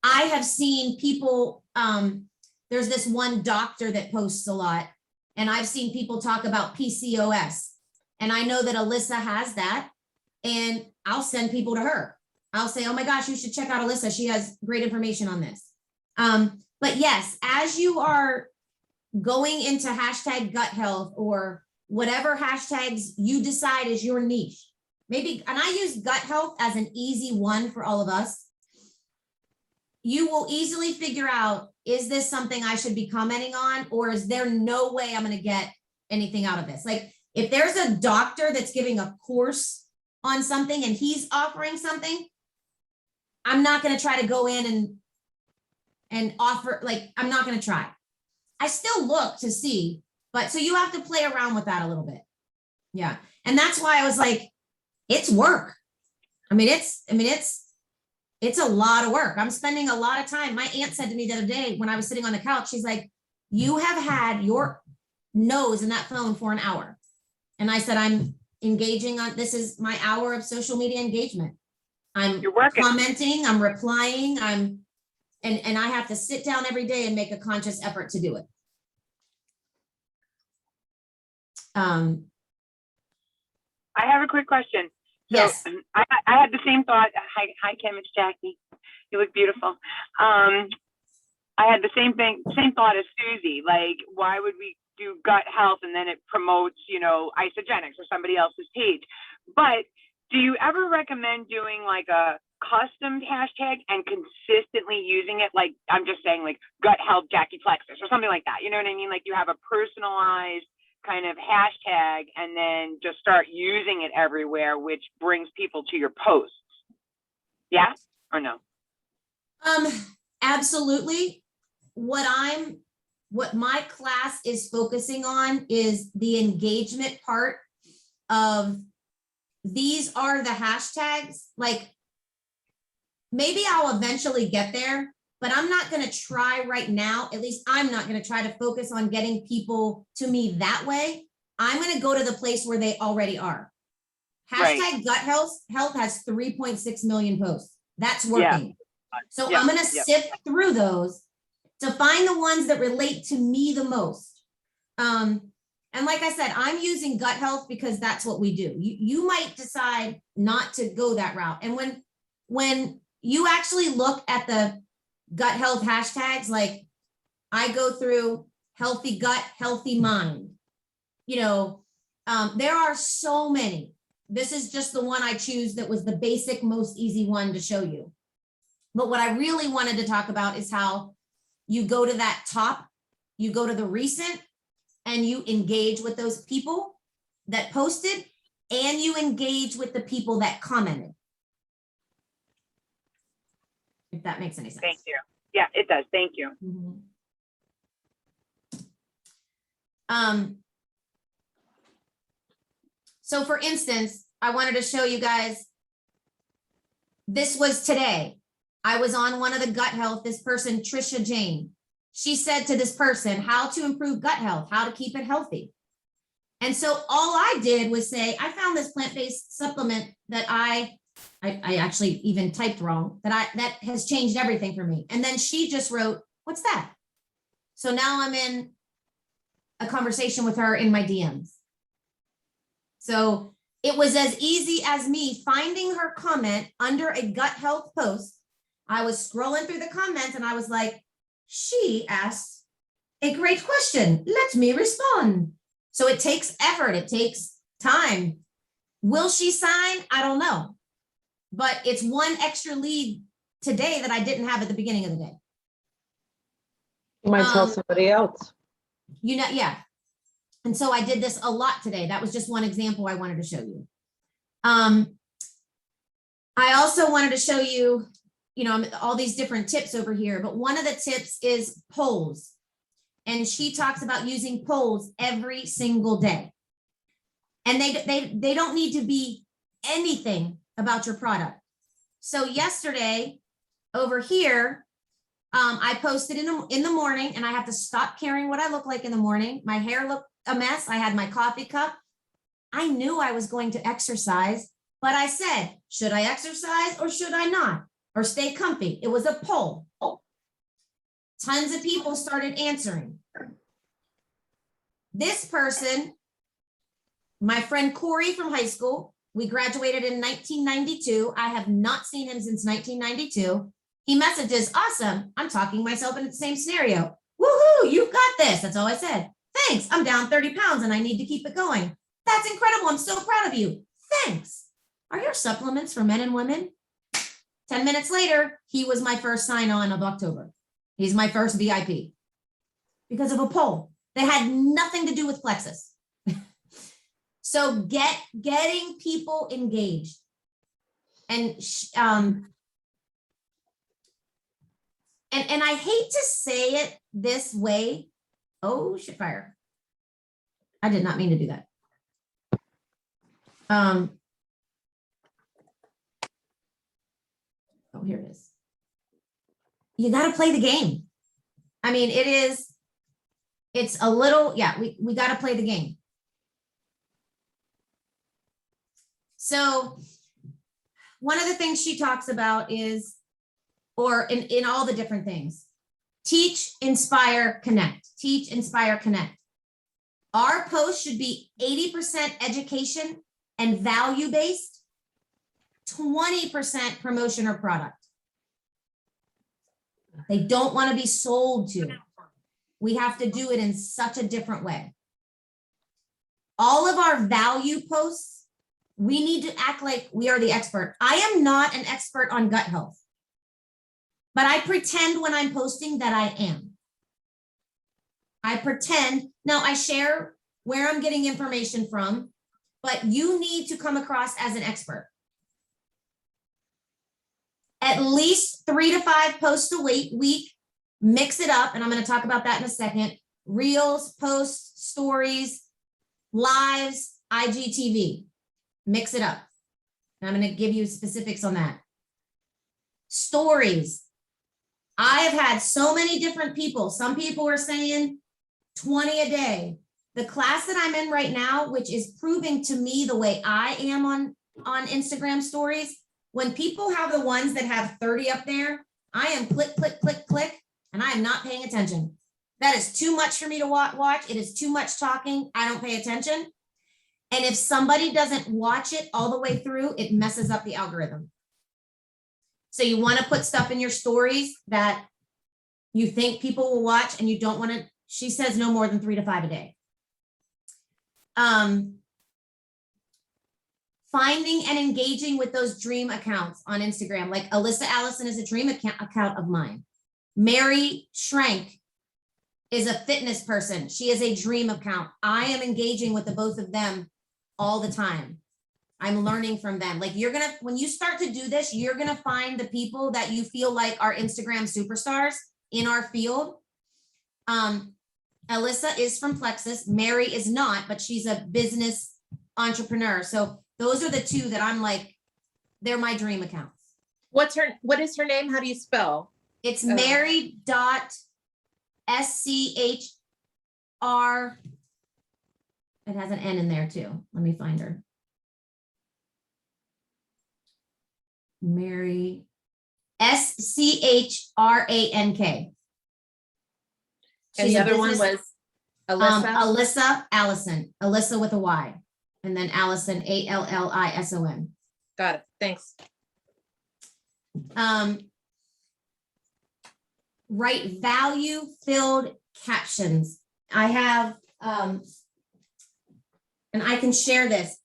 I have seen people, there's this one doctor that posts a lot, and I've seen people talk about PCOS. And I know that Alyssa has that, and I'll send people to her. I'll say, oh my gosh, you should check out Alyssa. She has great information on this. But yes, as you are going into hashtag gut health or whatever hashtags you decide is your niche, maybe, and I use gut health as an easy one for all of us. You will easily figure out, is this something I should be commenting on, or is there no way I'm going to get anything out of this? Like if there's a doctor that's giving a course on something and he's offering something, I'm not going to try to go in and offer, like, I'm not going to try. I still look to see, but so you have to play around with that a little bit. Yeah. And that's why I was like, it's work. It's a lot of work. I'm spending a lot of time. My aunt said to me the other day when I was sitting on the couch, she's like, you have had your nose in that phone for an hour. And I said, I'm engaging on, this is my hour of social media engagement. I'm You're working. commenting, I'm replying, and I have to sit down every day and make a conscious effort to do it. I have a quick question. So, Yes. I had the same thought. Hi, Kim, it's Jackie. You look beautiful. I had the same thought as Susie. Like, why would we do gut health and then it promotes, Isogenics or somebody else's page? But do you ever recommend doing like a custom hashtag and consistently using it? Like, I'm just saying, like gut health Jackie Plexus or something like that. You know what I mean? Like you have a personalized kind of hashtag and then just start using it everywhere, which brings people to your posts. Yeah or no? Absolutely. What my class is focusing on is the engagement part of these are the hashtags. Like maybe I'll eventually get there, but I'm not going to try right now. At least I'm not going to try to focus on getting people to me that way. I'm going to go to the place where they already are. Hashtag Right. gut health has 3.6 million posts. That's working. So Yeah, I'm going to yeah. sift through those to find the ones that relate to me the most. And like I said, I'm using gut health because that's what we do. You might decide not to go that route. And when you actually look at the gut health hashtags, like I go through healthy gut, healthy mind, there are so many. This is just the one I choose that was the basic, most easy one to show you. But what I really wanted to talk about is how you go to that top, you go to the recent, and you engage with those people that posted, and you engage with the people that commented. If that makes any sense. Thank you. Yeah, it does. Thank you. So for instance, I wanted to show you guys, this was today. I was on one of the gut health, this person, Trisha Jane. She said to this person, how to improve gut health, how to keep it healthy. And so all I did was say, I found this plant-based supplement that I actually even typed wrong, that has changed everything for me. And then she just wrote, what's that? So now I'm in a conversation with her in my DMs. So it was as easy as me finding her comment under a gut health post. I was scrolling through the comments and I was like, she asked a great question. Let me respond. So it takes effort. It takes time. Will she sign? I don't know. But it's one extra lead today that I didn't have at the beginning of the day. You might tell Um, somebody else. Yeah. And so I did this a lot today. That was just one example I wanted to show you. I also wanted to show you, all these different tips over here, but one of the tips is polls. And she talks about using polls every single day. And they don't need to be anything about your product. So yesterday over here, I posted in the morning, and I have to stop caring what I look like in the morning. My hair looked a mess. I had my coffee cup. I knew I was going to exercise, but I said, should I exercise or should I not? or stay comfy. It was a poll. Tons of people started answering. This person, my friend Corey from high school, we graduated in 1992. I have not seen him since 1992. He messages, awesome. I'm talking myself into the same scenario. Woohoo, you've got this. That's all I said. Thanks. I'm down 30 pounds and I need to keep it going. That's incredible. I'm so proud of you. Thanks. Are your supplements for men and women? 10 minutes later, he was my first sign-on of October. He's my first VIP because of a poll that had nothing to do with Plexus. So getting people engaged and I hate to say it this way. Oh, shit fire. I did not mean to do that. Oh, here it is. You got to play the game. I mean, it's a little, yeah, we got to play the game. So one of the things she talks about is, or in all the different things, teach, inspire, connect. Teach, inspire, connect. Our post should be 80% education and value-based, 20% promotion or product. They don't want to be sold to. We have to do it in such a different way. All of our value posts, we need to act like we are the expert. I am not an expert on gut health, but I pretend when I'm posting that I am. I pretend. Now I share where I'm getting information from, but you need to come across as an expert. At least 3 to 5 posts a week, mix it up. And I'm going to talk about that in a second. Reels, posts, stories, lives, IGTV, mix it up. And I'm going to give you specifics on that. Stories. I have had so many different people. Some people are saying 20 a day. The class that I'm in right now, which is proving to me the way I am on Instagram stories, when people have the ones that have 30 up there, I am click, click, click, click, and I am not paying attention. That is too much for me to watch. It is too much talking. I don't pay attention. And if somebody doesn't watch it all the way through, it messes up the algorithm. So you want to put stuff in your stories that you think people will watch, and you don't want to, she says no more than 3 to 5 a day. Finding and engaging with those dream accounts on Instagram, like Alyssa Allison is a dream account of mine. Mary Schrank is a fitness person. She is a dream account. I am engaging with the both of them all the time. I'm learning from them. Like when you start to do this, you're gonna find the people that you feel like are Instagram superstars in our field. Alyssa is from Plexus. Mary is not, but she's a business entrepreneur. So those are the two that I'm like, they're my dream accounts. What is her name? How do you spell? It's Mary.SCHR. It has an N in there too. Let me find her. Mary, SCHRANK. And the other one was Alyssa? Alyssa Allison. Alyssa with a Y. And then Allison, ALLISON. Got it. Thanks. Write value-filled captions. I have, and I can share this,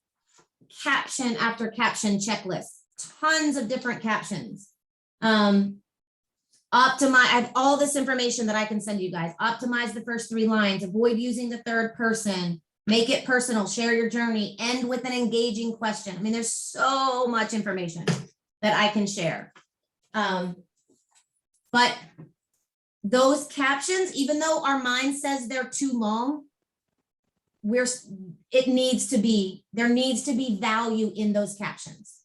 caption after caption checklist. Tons of different captions. Optimize, I have all this information that I can send you guys. Optimize the first 3 lines, avoid using the third person, make it personal, share your journey, end with an engaging question. I mean, there's so much information that I can share. But those captions, even though our mind says they're too long, there needs to be value in those captions.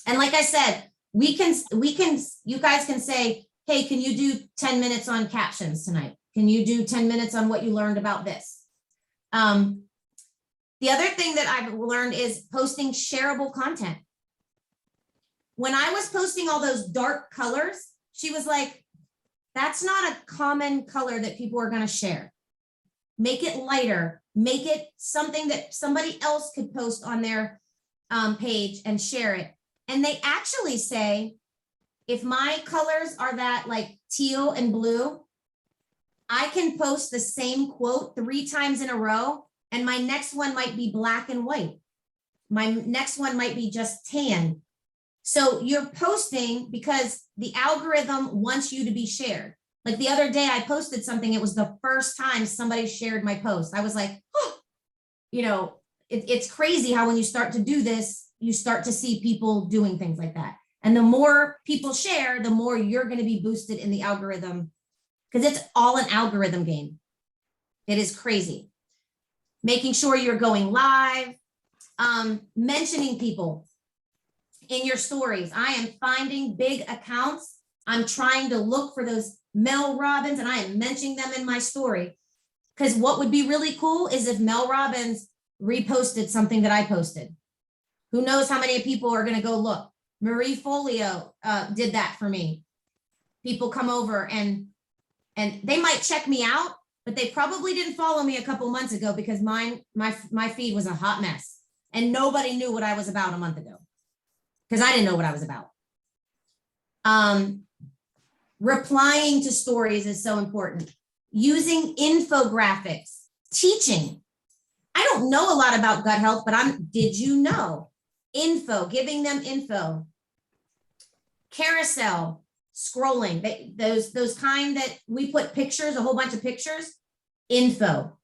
And like I said, you guys can say, hey, can you do 10 minutes on captions tonight? Can you do 10 minutes on what you learned about this? The other thing that I've learned is posting shareable content. when I was posting all those dark colors, she was like, that's not a common color that people are going to share. Make it lighter, make it something that somebody else could post on their page and share it. And they actually say, if my colors are that like teal and blue, I can post the same quote 3 times in a row, and my next one might be black and white. My next one might be just tan. So you're posting because the algorithm wants you to be shared. Like the other day I posted something, it was the first time somebody shared my post. I was like, oh, you know, it's crazy how when you start to do this, you start to see people doing things like that. And the more people share, the more you're going to be boosted in the algorithm, because it's all an algorithm game. It is crazy. Making sure you're going live, mentioning people in your stories. I am finding big accounts. I'm trying to look for those Mel Robbins, and I am mentioning them in my story. Because what would be really cool is if Mel Robbins reposted something that I posted. Who knows how many people are going to go look. Marie Folio did that for me. People come over and they might check me out, but they probably didn't follow me a couple months ago because my feed was a hot mess and nobody knew what I was about a month ago because I didn't know what I was about. Replying to stories is so important. Using infographics, teaching. I don't know a lot about gut health, but did you know? Info, giving them info. Carousel, scrolling, those kind that we put pictures, a whole bunch of pictures, info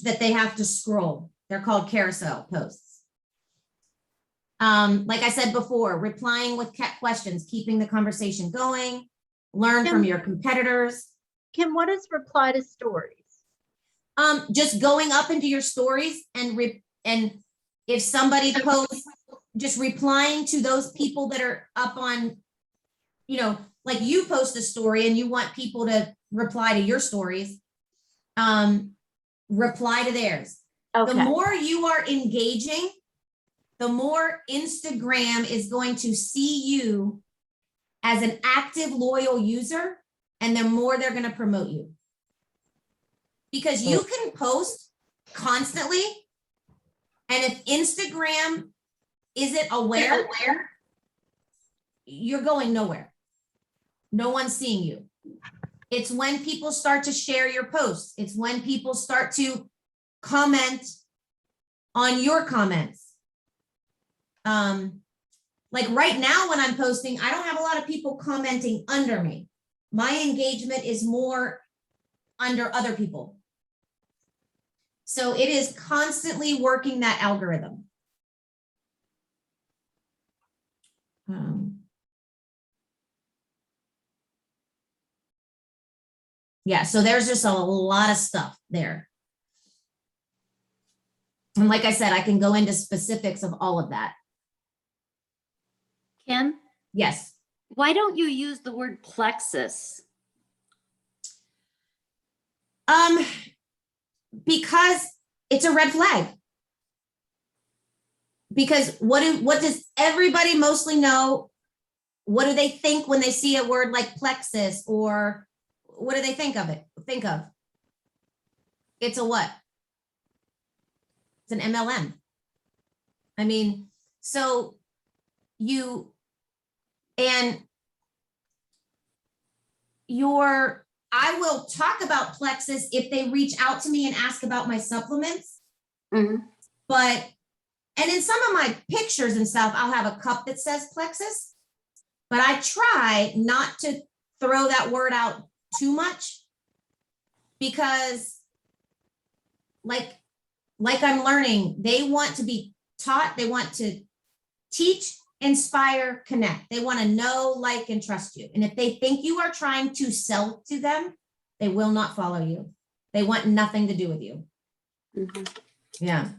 that they have to scroll. They're called carousel posts. Like I said before, replying with questions, keeping the conversation going, learn from your competitors. Kim, what is reply to stories? Just going up into your stories and if somebody posts, just replying to those people that are up on, you know, like you post a story and you want people to reply to your stories, reply to theirs. Okay. The more you are engaging, the more Instagram is going to see you as an active, loyal user, and the more they're going to promote you. Because you can post constantly, and if Instagram isn't aware, you're going nowhere. No one's seeing you. It's when people start to share your posts. It's when people start to comment on your comments. Like right now when I'm posting, I don't have a lot of people commenting under me. My engagement is more under other people. So it is constantly working that algorithm. Yeah, so there's just a lot of stuff there. And like I said, I can go into specifics of all of that. Kim, Yes. why don't you use the word plexus? Because it's a red flag. Because what does everybody mostly know? What do they think when they see a word like plexus, or what do they think of it? It's a what? It's an MLM. I mean, so I will talk about plexus if they reach out to me and ask about my supplements. Mhm. And in some of my pictures and stuff, I'll have a cup that says plexus, but I try not to throw that word out too much because like I'm learning, they want to be taught, they want to teach, inspire, connect. They want to know, like, and trust you. And if they think you are trying to sell to them, they will not follow you. They want nothing to do with you. Mhm. Yeah.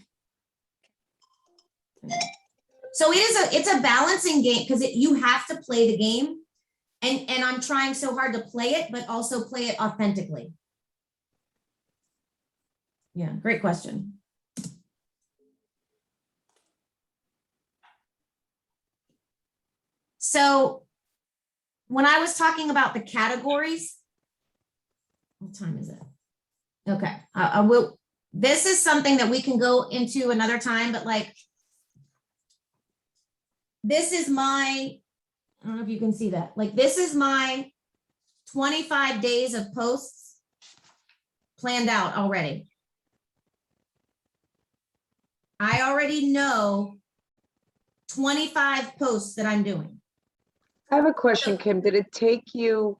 So it's a balancing game because you have to play the game. And I'm trying so hard to play it, but also play it authentically. Yeah, great question. So when I was talking about the categories, what time is it? Okay, I will, this is something that we can go into another time, but like, this is my, I don't know if you can see that, like, this is my 25 days of posts planned out already. I already know 25 posts that I'm doing. I have a question, Kim. Did it take you,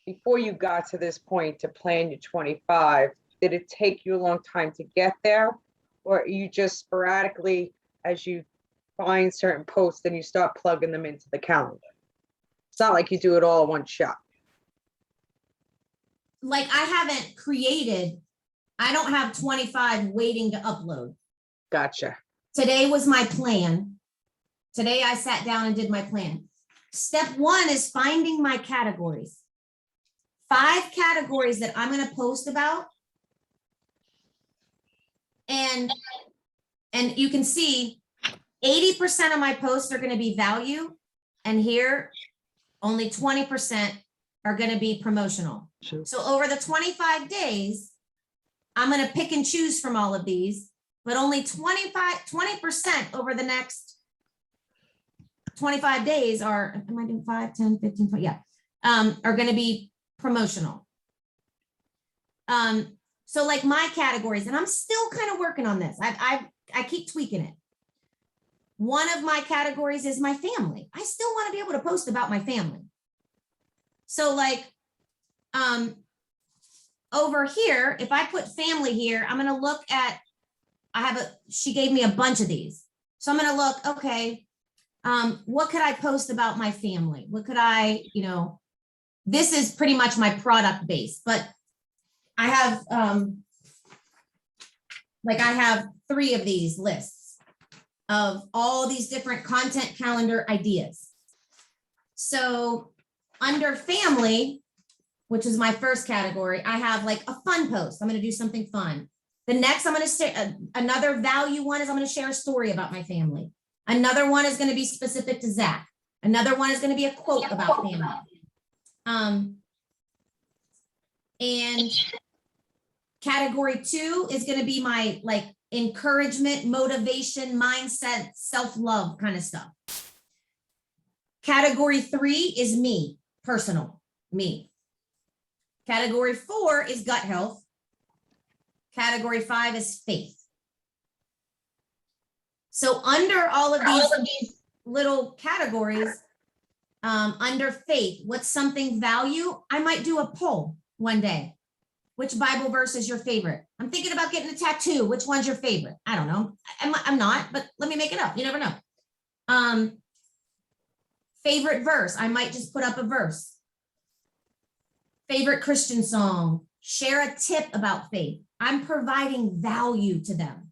before you got to this point to plan your 25, did it take you a long time to get there? Or you just sporadically, as you find certain posts, then you start plugging them into the calendar? It's not like you do it all in one shot. Like, I haven't created, I don't have 25 waiting to upload. Gotcha. Today was my plan. Today I sat down and did my plan. Step one is finding my categories. 5 categories that I'm going to post about. And you can see 80% of my posts are going to be value. And here, only 20% are going to be promotional. Sure. So over the 25 days, I'm going to pick and choose from all of these, but only 20% over the next 25 days are, am I doing 5, 10, 15, 20? Yeah, are going to be promotional. So like my categories, and I'm still kind of working on this. I keep tweaking it. One of my categories is my family. I still want to be able to post about my family. So like, over here, if I put family here, I'm going to look at, she gave me a bunch of these. So I'm going to look, okay, what could I post about my family? What could I, this is pretty much my product base, but I have, I have 3 of these lists of all these different content calendar ideas. So under family, which is my first category, I have like a fun post. I'm going to do something fun. The next, I'm going to say another value one is I'm going to share a story about my family. Another one is going to be specific to Zach. Another one is going to be a quote about family. And category 2 is going to be my like encouragement, motivation, mindset, self-love kind of stuff. Category 3 is me, personal, me. Category 4 is gut health. Category 5 is faith. So under all of these little categories, under faith, what's something value? I might do a poll one day. Which Bible verse is your favorite? I'm thinking about getting a tattoo. Which one's your favorite? I don't know. I'm not, but let me make it up. You never know. Favorite verse. I might just put up a verse. Favorite Christian song. Share a tip about faith. I'm providing value to them.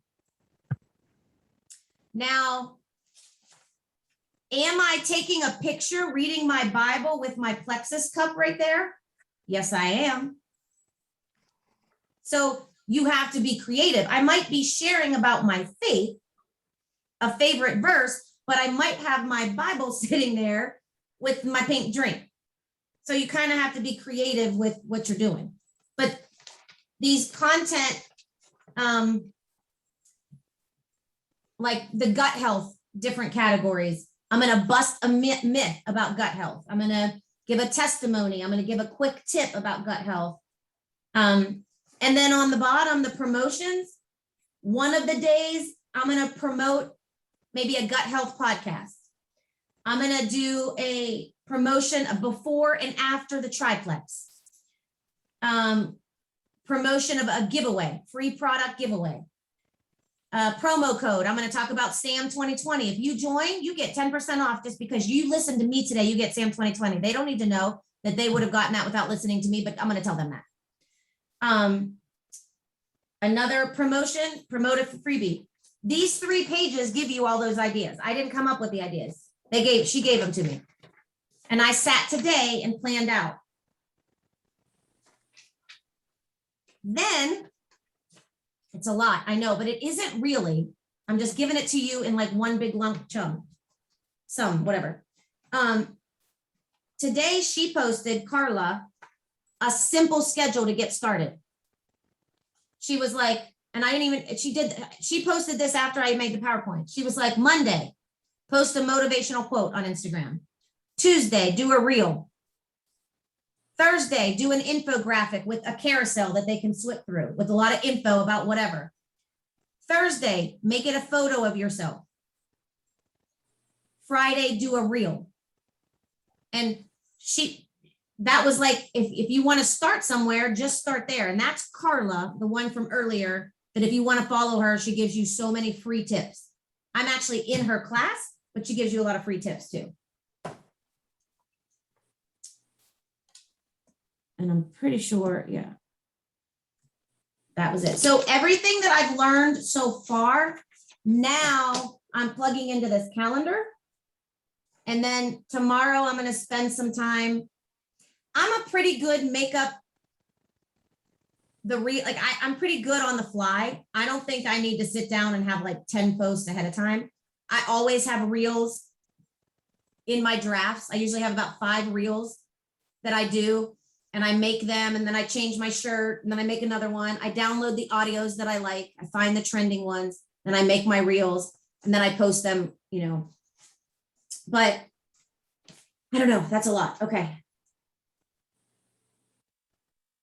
Now, am I taking a picture, reading my Bible with my Plexus cup right there? Yes, I am. So you have to be creative. I might be sharing about my faith, a favorite verse, but I might have my Bible sitting there with my pink drink. So you kind of have to be creative with what you're doing. But these content, like the gut health, different categories, I'm going to bust a myth about gut health. I'm going to give a testimony. I'm going to give a quick tip about gut health. And then on the bottom, the promotions, one of the days I'm going to promote maybe a gut health podcast. I'm going to do a promotion of before and after the triplex. Promotion of a giveaway, free product giveaway. Promo code, I'm going to talk about SAM 2020. If you join, you get 10% off just because you listened to me today, you get SAM 2020. They don't need to know that they would have gotten that without listening to me, but I'm going to tell them that. Another promotion, promote a freebie. These 3 pages give you all those ideas. I didn't come up with the ideas. She gave them to me. And I sat today and planned out. Then it's a lot, I know, but it isn't really. I'm just giving it to you in like one big lump chunk, whatever. Today she posted, Carla, a simple schedule to get started. She was like, and I didn't even, she posted this after I made the PowerPoint. She was like, Monday, post a motivational quote on Instagram. Tuesday, do a reel. Thursday, do an infographic with a carousel that they can flip through with a lot of info about whatever. Thursday, make it a photo of yourself. Friday, do a reel. And that was like, if you want to start somewhere, just start there. And that's Carla, the one from earlier, that if you want to follow her, she gives you so many free tips. I'm actually in her class, but she gives you a lot of free tips too. And I'm pretty sure, yeah. That was it. So everything that I've learned so far, now I'm plugging into this calendar. And then tomorrow I'm going to spend some time. I'm a pretty good makeup. I'm pretty good on the fly. I don't think I need to sit down and have like 10 posts ahead of time. I always have reels in my drafts. I usually have about 5 reels that I do, and I make them, and then I change my shirt, and then I make another one. I download the audios that I like. I find the trending ones, and I make my reels, and then I post them, but I don't know. That's a lot. Okay.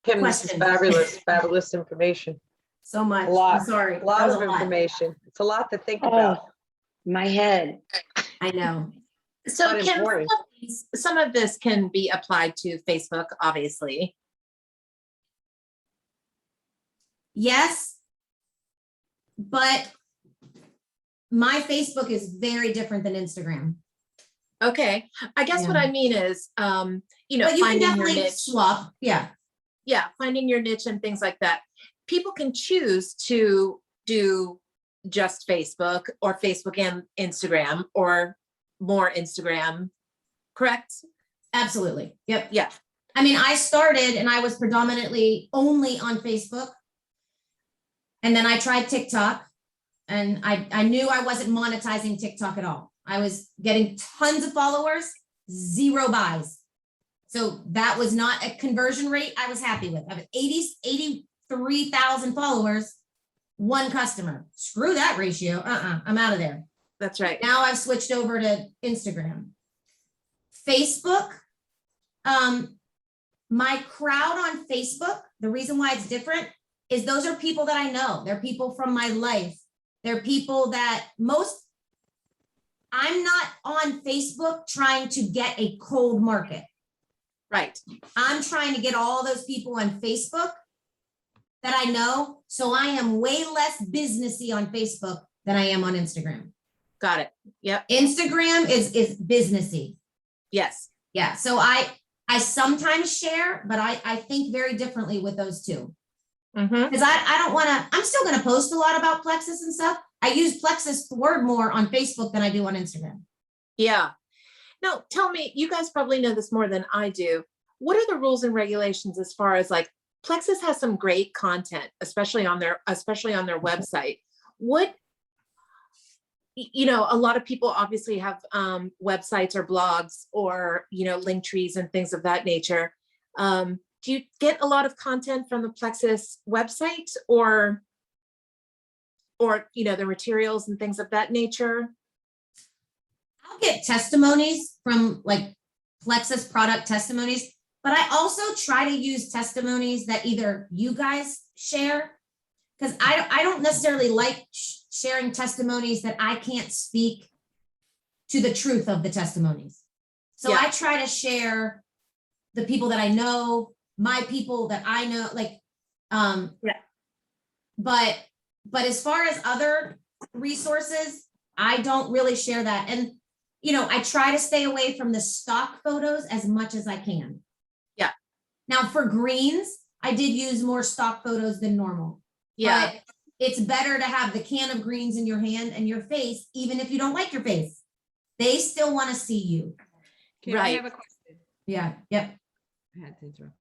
Kim, this is Questions? fabulous information. So much. A lot, I'm sorry. A lot That was of a lot. information. It's a lot to think Oh, about. my head. I know. So But Kim, important. some of this can be applied to Facebook, obviously. Yes. But my Facebook is very different than Instagram. Okay, I guess what Yeah. I mean is, But you can finding your definitely niche. swap. Yeah. Yeah, finding your niche and things like that. People can choose to do just Facebook or Facebook and Instagram or more Instagram, correct? Absolutely. Yep. Yeah. I mean, I started and I was predominantly only on Facebook. And then I tried TikTok, and I knew I wasn't monetizing TikTok at all. I was getting tons of followers, 0 buys. So that was not a conversion rate I was happy with. I have 83,000 followers, 1 customer. Screw that ratio. I'm out of there. That's right. Now I've switched over to Instagram. Facebook, my crowd on Facebook, the reason why it's different is those are people that I know. They're people from my life. They're people that I'm not on Facebook trying to get a cold market. Right. I'm trying to get all those people on Facebook that I know. So I am way less businessy on Facebook than I am on Instagram. Got it. Yep. Instagram is businessy. Yes. Yeah. So I sometimes share, but I think very differently with those two. Mm-hmm. Because I don't want to, I'm still going to post a lot about Plexus and stuff. I use Plexus word more on Facebook than I do on Instagram. Yeah. Now, tell me, you guys probably know this more than I do. What are the rules and regulations as far as like Plexus has some great content, especially on their website. What, a lot of people obviously have websites or blogs or, link trees and things of that nature. Do you get a lot of content from the Plexus website or the materials and things of that nature? I'll get testimonies from like Plexus product testimonies, but I also try to use testimonies that either you guys share, because I don't necessarily like sharing testimonies that I can't speak to the truth of the testimonies. So Yeah. I try to share the people that I know, my people that I know, but as far as other resources, I don't really share that. And, I try to stay away from the stock photos as much as I can. Yeah. Now for greens, I did use more stock photos than normal. Yeah. But it's better to have the can of greens in your hand and your face, even if you don't like your face. They still want to see you. Can I Right. have a question? Yeah. Yep. I had to interrupt.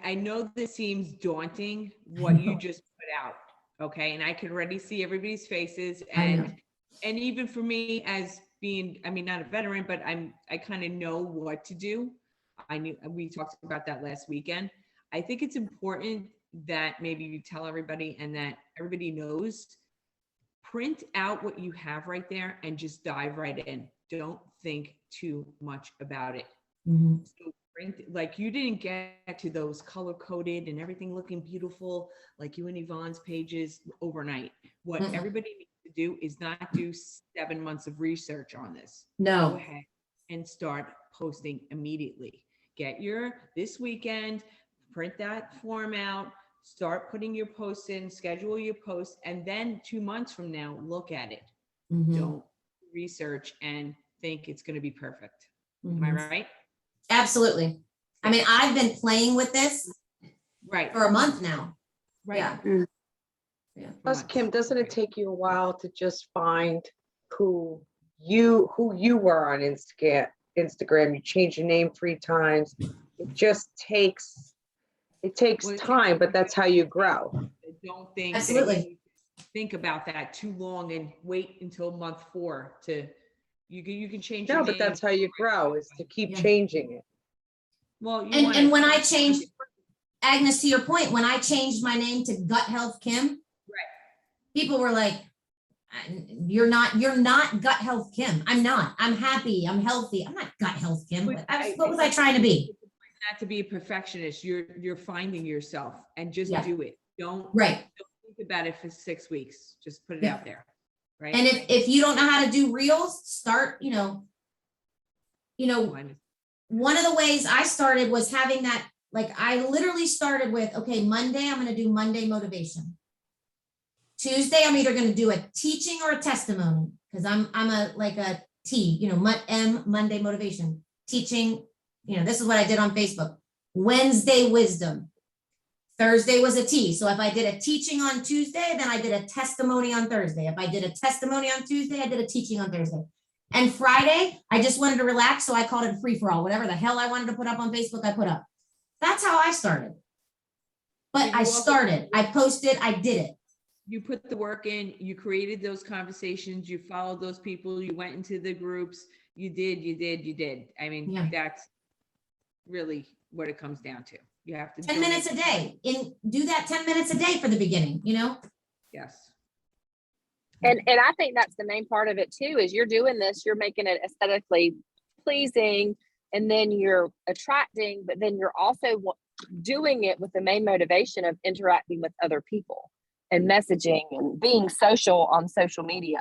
I know this seems daunting, what you just put out, okay? And I can already see everybody's faces I know. and even for me as being, I mean, not a veteran, but I kind of know what to do. We talked about that last weekend. I think it's important that maybe you tell everybody and that everybody knows, print out what you have right there and just dive right in. Don't think too much about it. So print, like you didn't get to those color coded and everything looking beautiful, like you and Yvonne's pages overnight. What everybody needs to do is not do 7 months of research on this. Go No, ahead and start posting immediately. Get this weekend, print that form out, start putting your posts in, schedule your posts, and then 2 months from now, look at it. Don't research and think it's going to be perfect. Am I right? absolutely. I mean, I've been playing with this Right. for a month now. Right. Yeah. Plus, Kim, doesn't it take you a while to just find who you were on Instagram? You change your name 3 times. It just takes Well, time, but that's how you grow. I don't think Absolutely. that you think about that too long and wait until month 4 to you can change your No, name. but that's how you grow, is to keep Yeah. changing it. Well, you And wanna- when I changed, Agnes, to your point, when I changed my name to Gut Health Kim, people were like, you're not Gut Health Kim. I'm not. I'm happy. I'm healthy. I'm not Gut Health Kim. What was I trying to be? not to be a perfectionist, you're finding yourself and just Yeah. do it. Don't Right. think about it for 6 weeks. Just put it Yeah. out there. Right. And if you don't know how to do reels, start, one of the ways I started was having that, like, I literally started with, okay, Monday, I'm going to do Monday motivation. Tuesday, I'm either going to do a teaching or a testimony, because I'm a T, Monday motivation, teaching, this is what I did on Facebook. Wednesday wisdom. Thursday was a T. So if I did a teaching on Tuesday, then I did a testimony on Thursday. If I did a testimony on Tuesday, I did a teaching on Thursday. And Friday, I just wanted to relax, so I called it a free for all. Whatever the hell I wanted to put up on Facebook, I put up. That's how I started. But I started, I posted, I did it. You put the work in, you created those conversations, you followed those people, you went into the groups, you did. I mean, Yeah. that's really what it comes down to. You have to 10 minutes a day. Do that 10 minutes a day for the beginning, Yes. And I think that's the main part of it too, is you're doing this, you're making it aesthetically pleasing, and then you're attracting, but then you're also doing it with the main motivation of interacting with other people and messaging and being social on social media,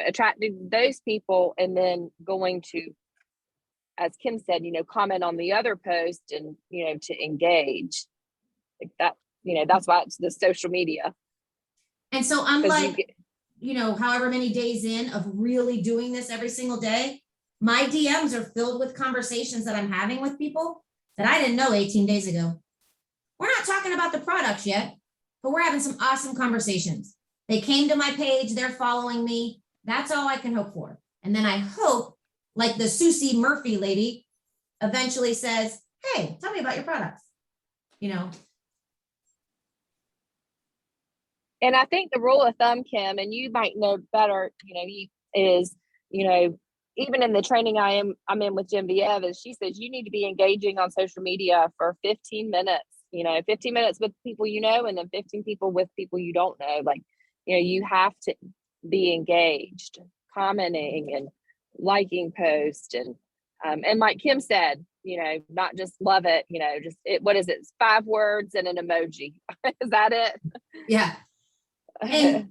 attracting those people, and then going to, as Kim said, comment on the other post and, to engage like that, that's why it's the social media. And so unlike, however many days in of really doing this every single day, my DMs are filled with conversations that I'm having with people that I didn't know 18 days ago. We're not talking about the products yet, but we're having some awesome conversations. They came to my page, they're following me. That's all I can hope for. And then I hope, like the Susie Murphy lady eventually says, hey, tell me about your products, And I think the rule of thumb, Kim, and you might know better, is, even in the training I'm in with Genevieve, is she says you need to be engaging on social media for 15 minutes, 15 minutes with people and then 15 people with people you don't know. Like, you have to be engaged, commenting and liking posts, and like Kim said, not just love it, just what is it? It's 5 words and an emoji. Is that it? Yeah. And,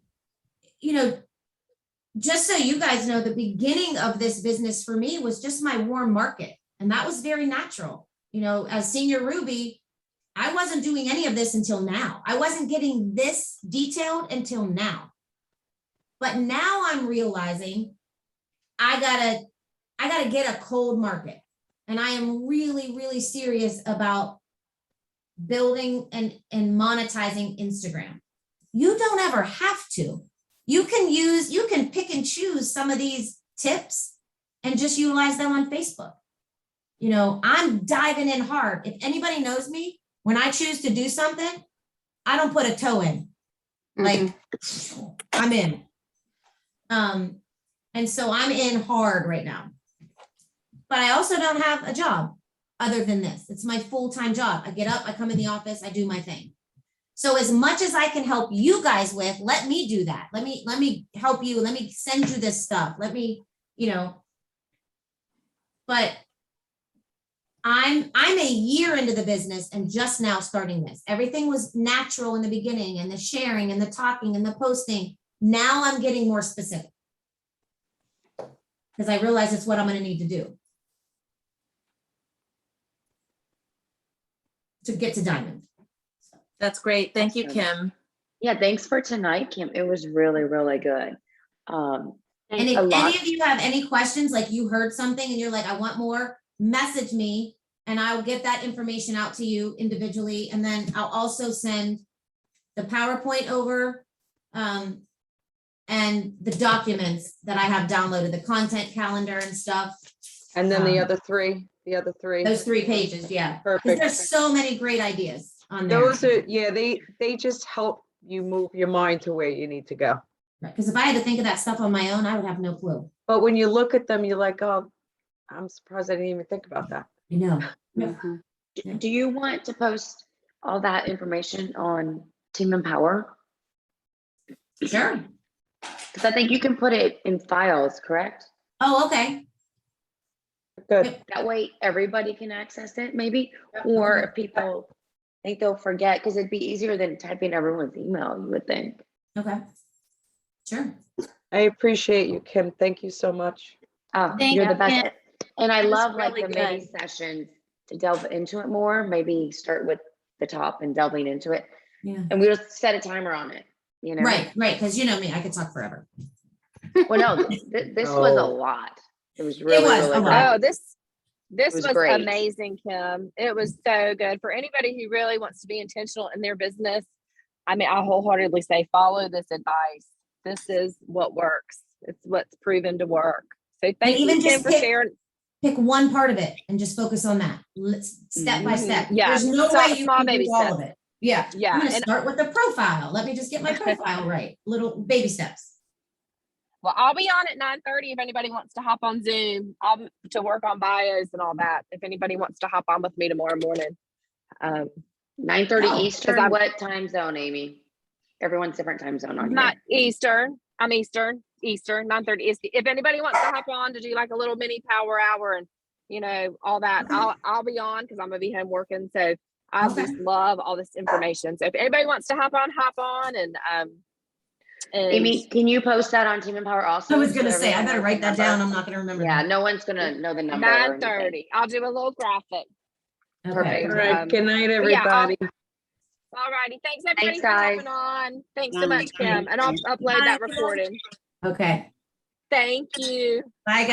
just so you guys know, the beginning of this business for me was just my warm market. And that was very natural. As Senior Ruby, I wasn't doing any of this until now. I wasn't getting this detailed until now. But now I'm realizing I gotta get a cold market. And I am really, really serious about building and monetizing Instagram. You don't ever have to. You can pick and choose some of these tips and just utilize them on Facebook. I'm diving in hard. If anybody knows me, when I choose to do something, I don't put a toe in. Like, I'm in. And so I'm in hard right now. But I also don't have a job other than this. It's my full-time job. I get up, I come in the office, I do my thing. So as much as I can help you guys with, let me do that. Let me help you. Let me send you this stuff. Let me, but I'm a year into the business and just now starting this. Everything was natural in the beginning, and the sharing and the talking and the posting. Now I'm getting more specific because I realize it's what I'm going to need to do to get to Diamond. That's great. Thank you, Kim. Yeah, thanks for tonight, Kim. It was really, really good. And if a lot- any of you have any questions, like you heard something and you're like, I want more, message me and I'll get that information out to you individually. And then I'll also send the PowerPoint over and the documents that I have downloaded, the content calendar and stuff. And then the Um, other three. Those 3 pages, yeah. Because Perfect. there's so many great ideas on there. Those are, yeah, they just help you move your mind to where you need to go. Because if I had to think of that stuff on my own, I would have no clue. But when you look at them, you're like, oh, I'm surprised I didn't even think about that. I know. Mhm. Do you want to post all that information on Team Empower? Sure. Because I think you can put it in files, correct? Oh, okay. Good. That way everybody can access it maybe, or if people think they'll forget, because it'd be easier than typing everyone's email, you would think. Okay. Sure. I appreciate you, Kim. Thank you so much. Oh, Thank you're the you, best. Kim. And I That was love like really the mini good. sessions to delve into it more, maybe start with the top and delving into it. Yeah. And we'll set a timer on it, you know? Right. Because you know me, I could talk forever. Well, no, this was a Oh. lot. It was really, was really a good. lot. Oh, this was was great. amazing, Kim. It was so good for anybody who really wants to be intentional in their business. I mean, I wholeheartedly say follow this advice. This is what works. It's what's proven to work. So thank even you, Kim, just for pick- sharing. Pick one part of it and just focus on that. Let's step by step. Yeah. There's no Small- way you small can baby do all steps. of it. Yeah. Yeah, I'm gonna and- start with the profile. Let me just get my profile right. Little baby steps. Well, I'll be on at 9:30 if anybody wants to hop on Zoom to work on bios and all that. If anybody wants to hop on with me tomorrow morning. 9:30 Oh, 'cause Eastern, I'm- what time zone, Amy? Everyone's different time zone on Not here. Eastern. I'm Eastern. 9:30 is if anybody wants to hop on to do like a little mini power hour and all that, I'll be on because I'm gonna be home working. So I Okay. just love all this information. So if anybody wants to hop on and Amy, can you post that on Team Empower also? I was so gonna say, I everyone better knows write the that down. number? I'm not gonna remember. Yeah, that. no one's gonna know the number. or anything. 9:30. I'll do a little graphic. Okay. Perfect. All right. Good night, everybody. All righty. Thanks everybody Thanks, for guys. hopping on. Thanks so Bye. much, Kim. And I'll upload that recording. Okay. Thank you. Bye, guys.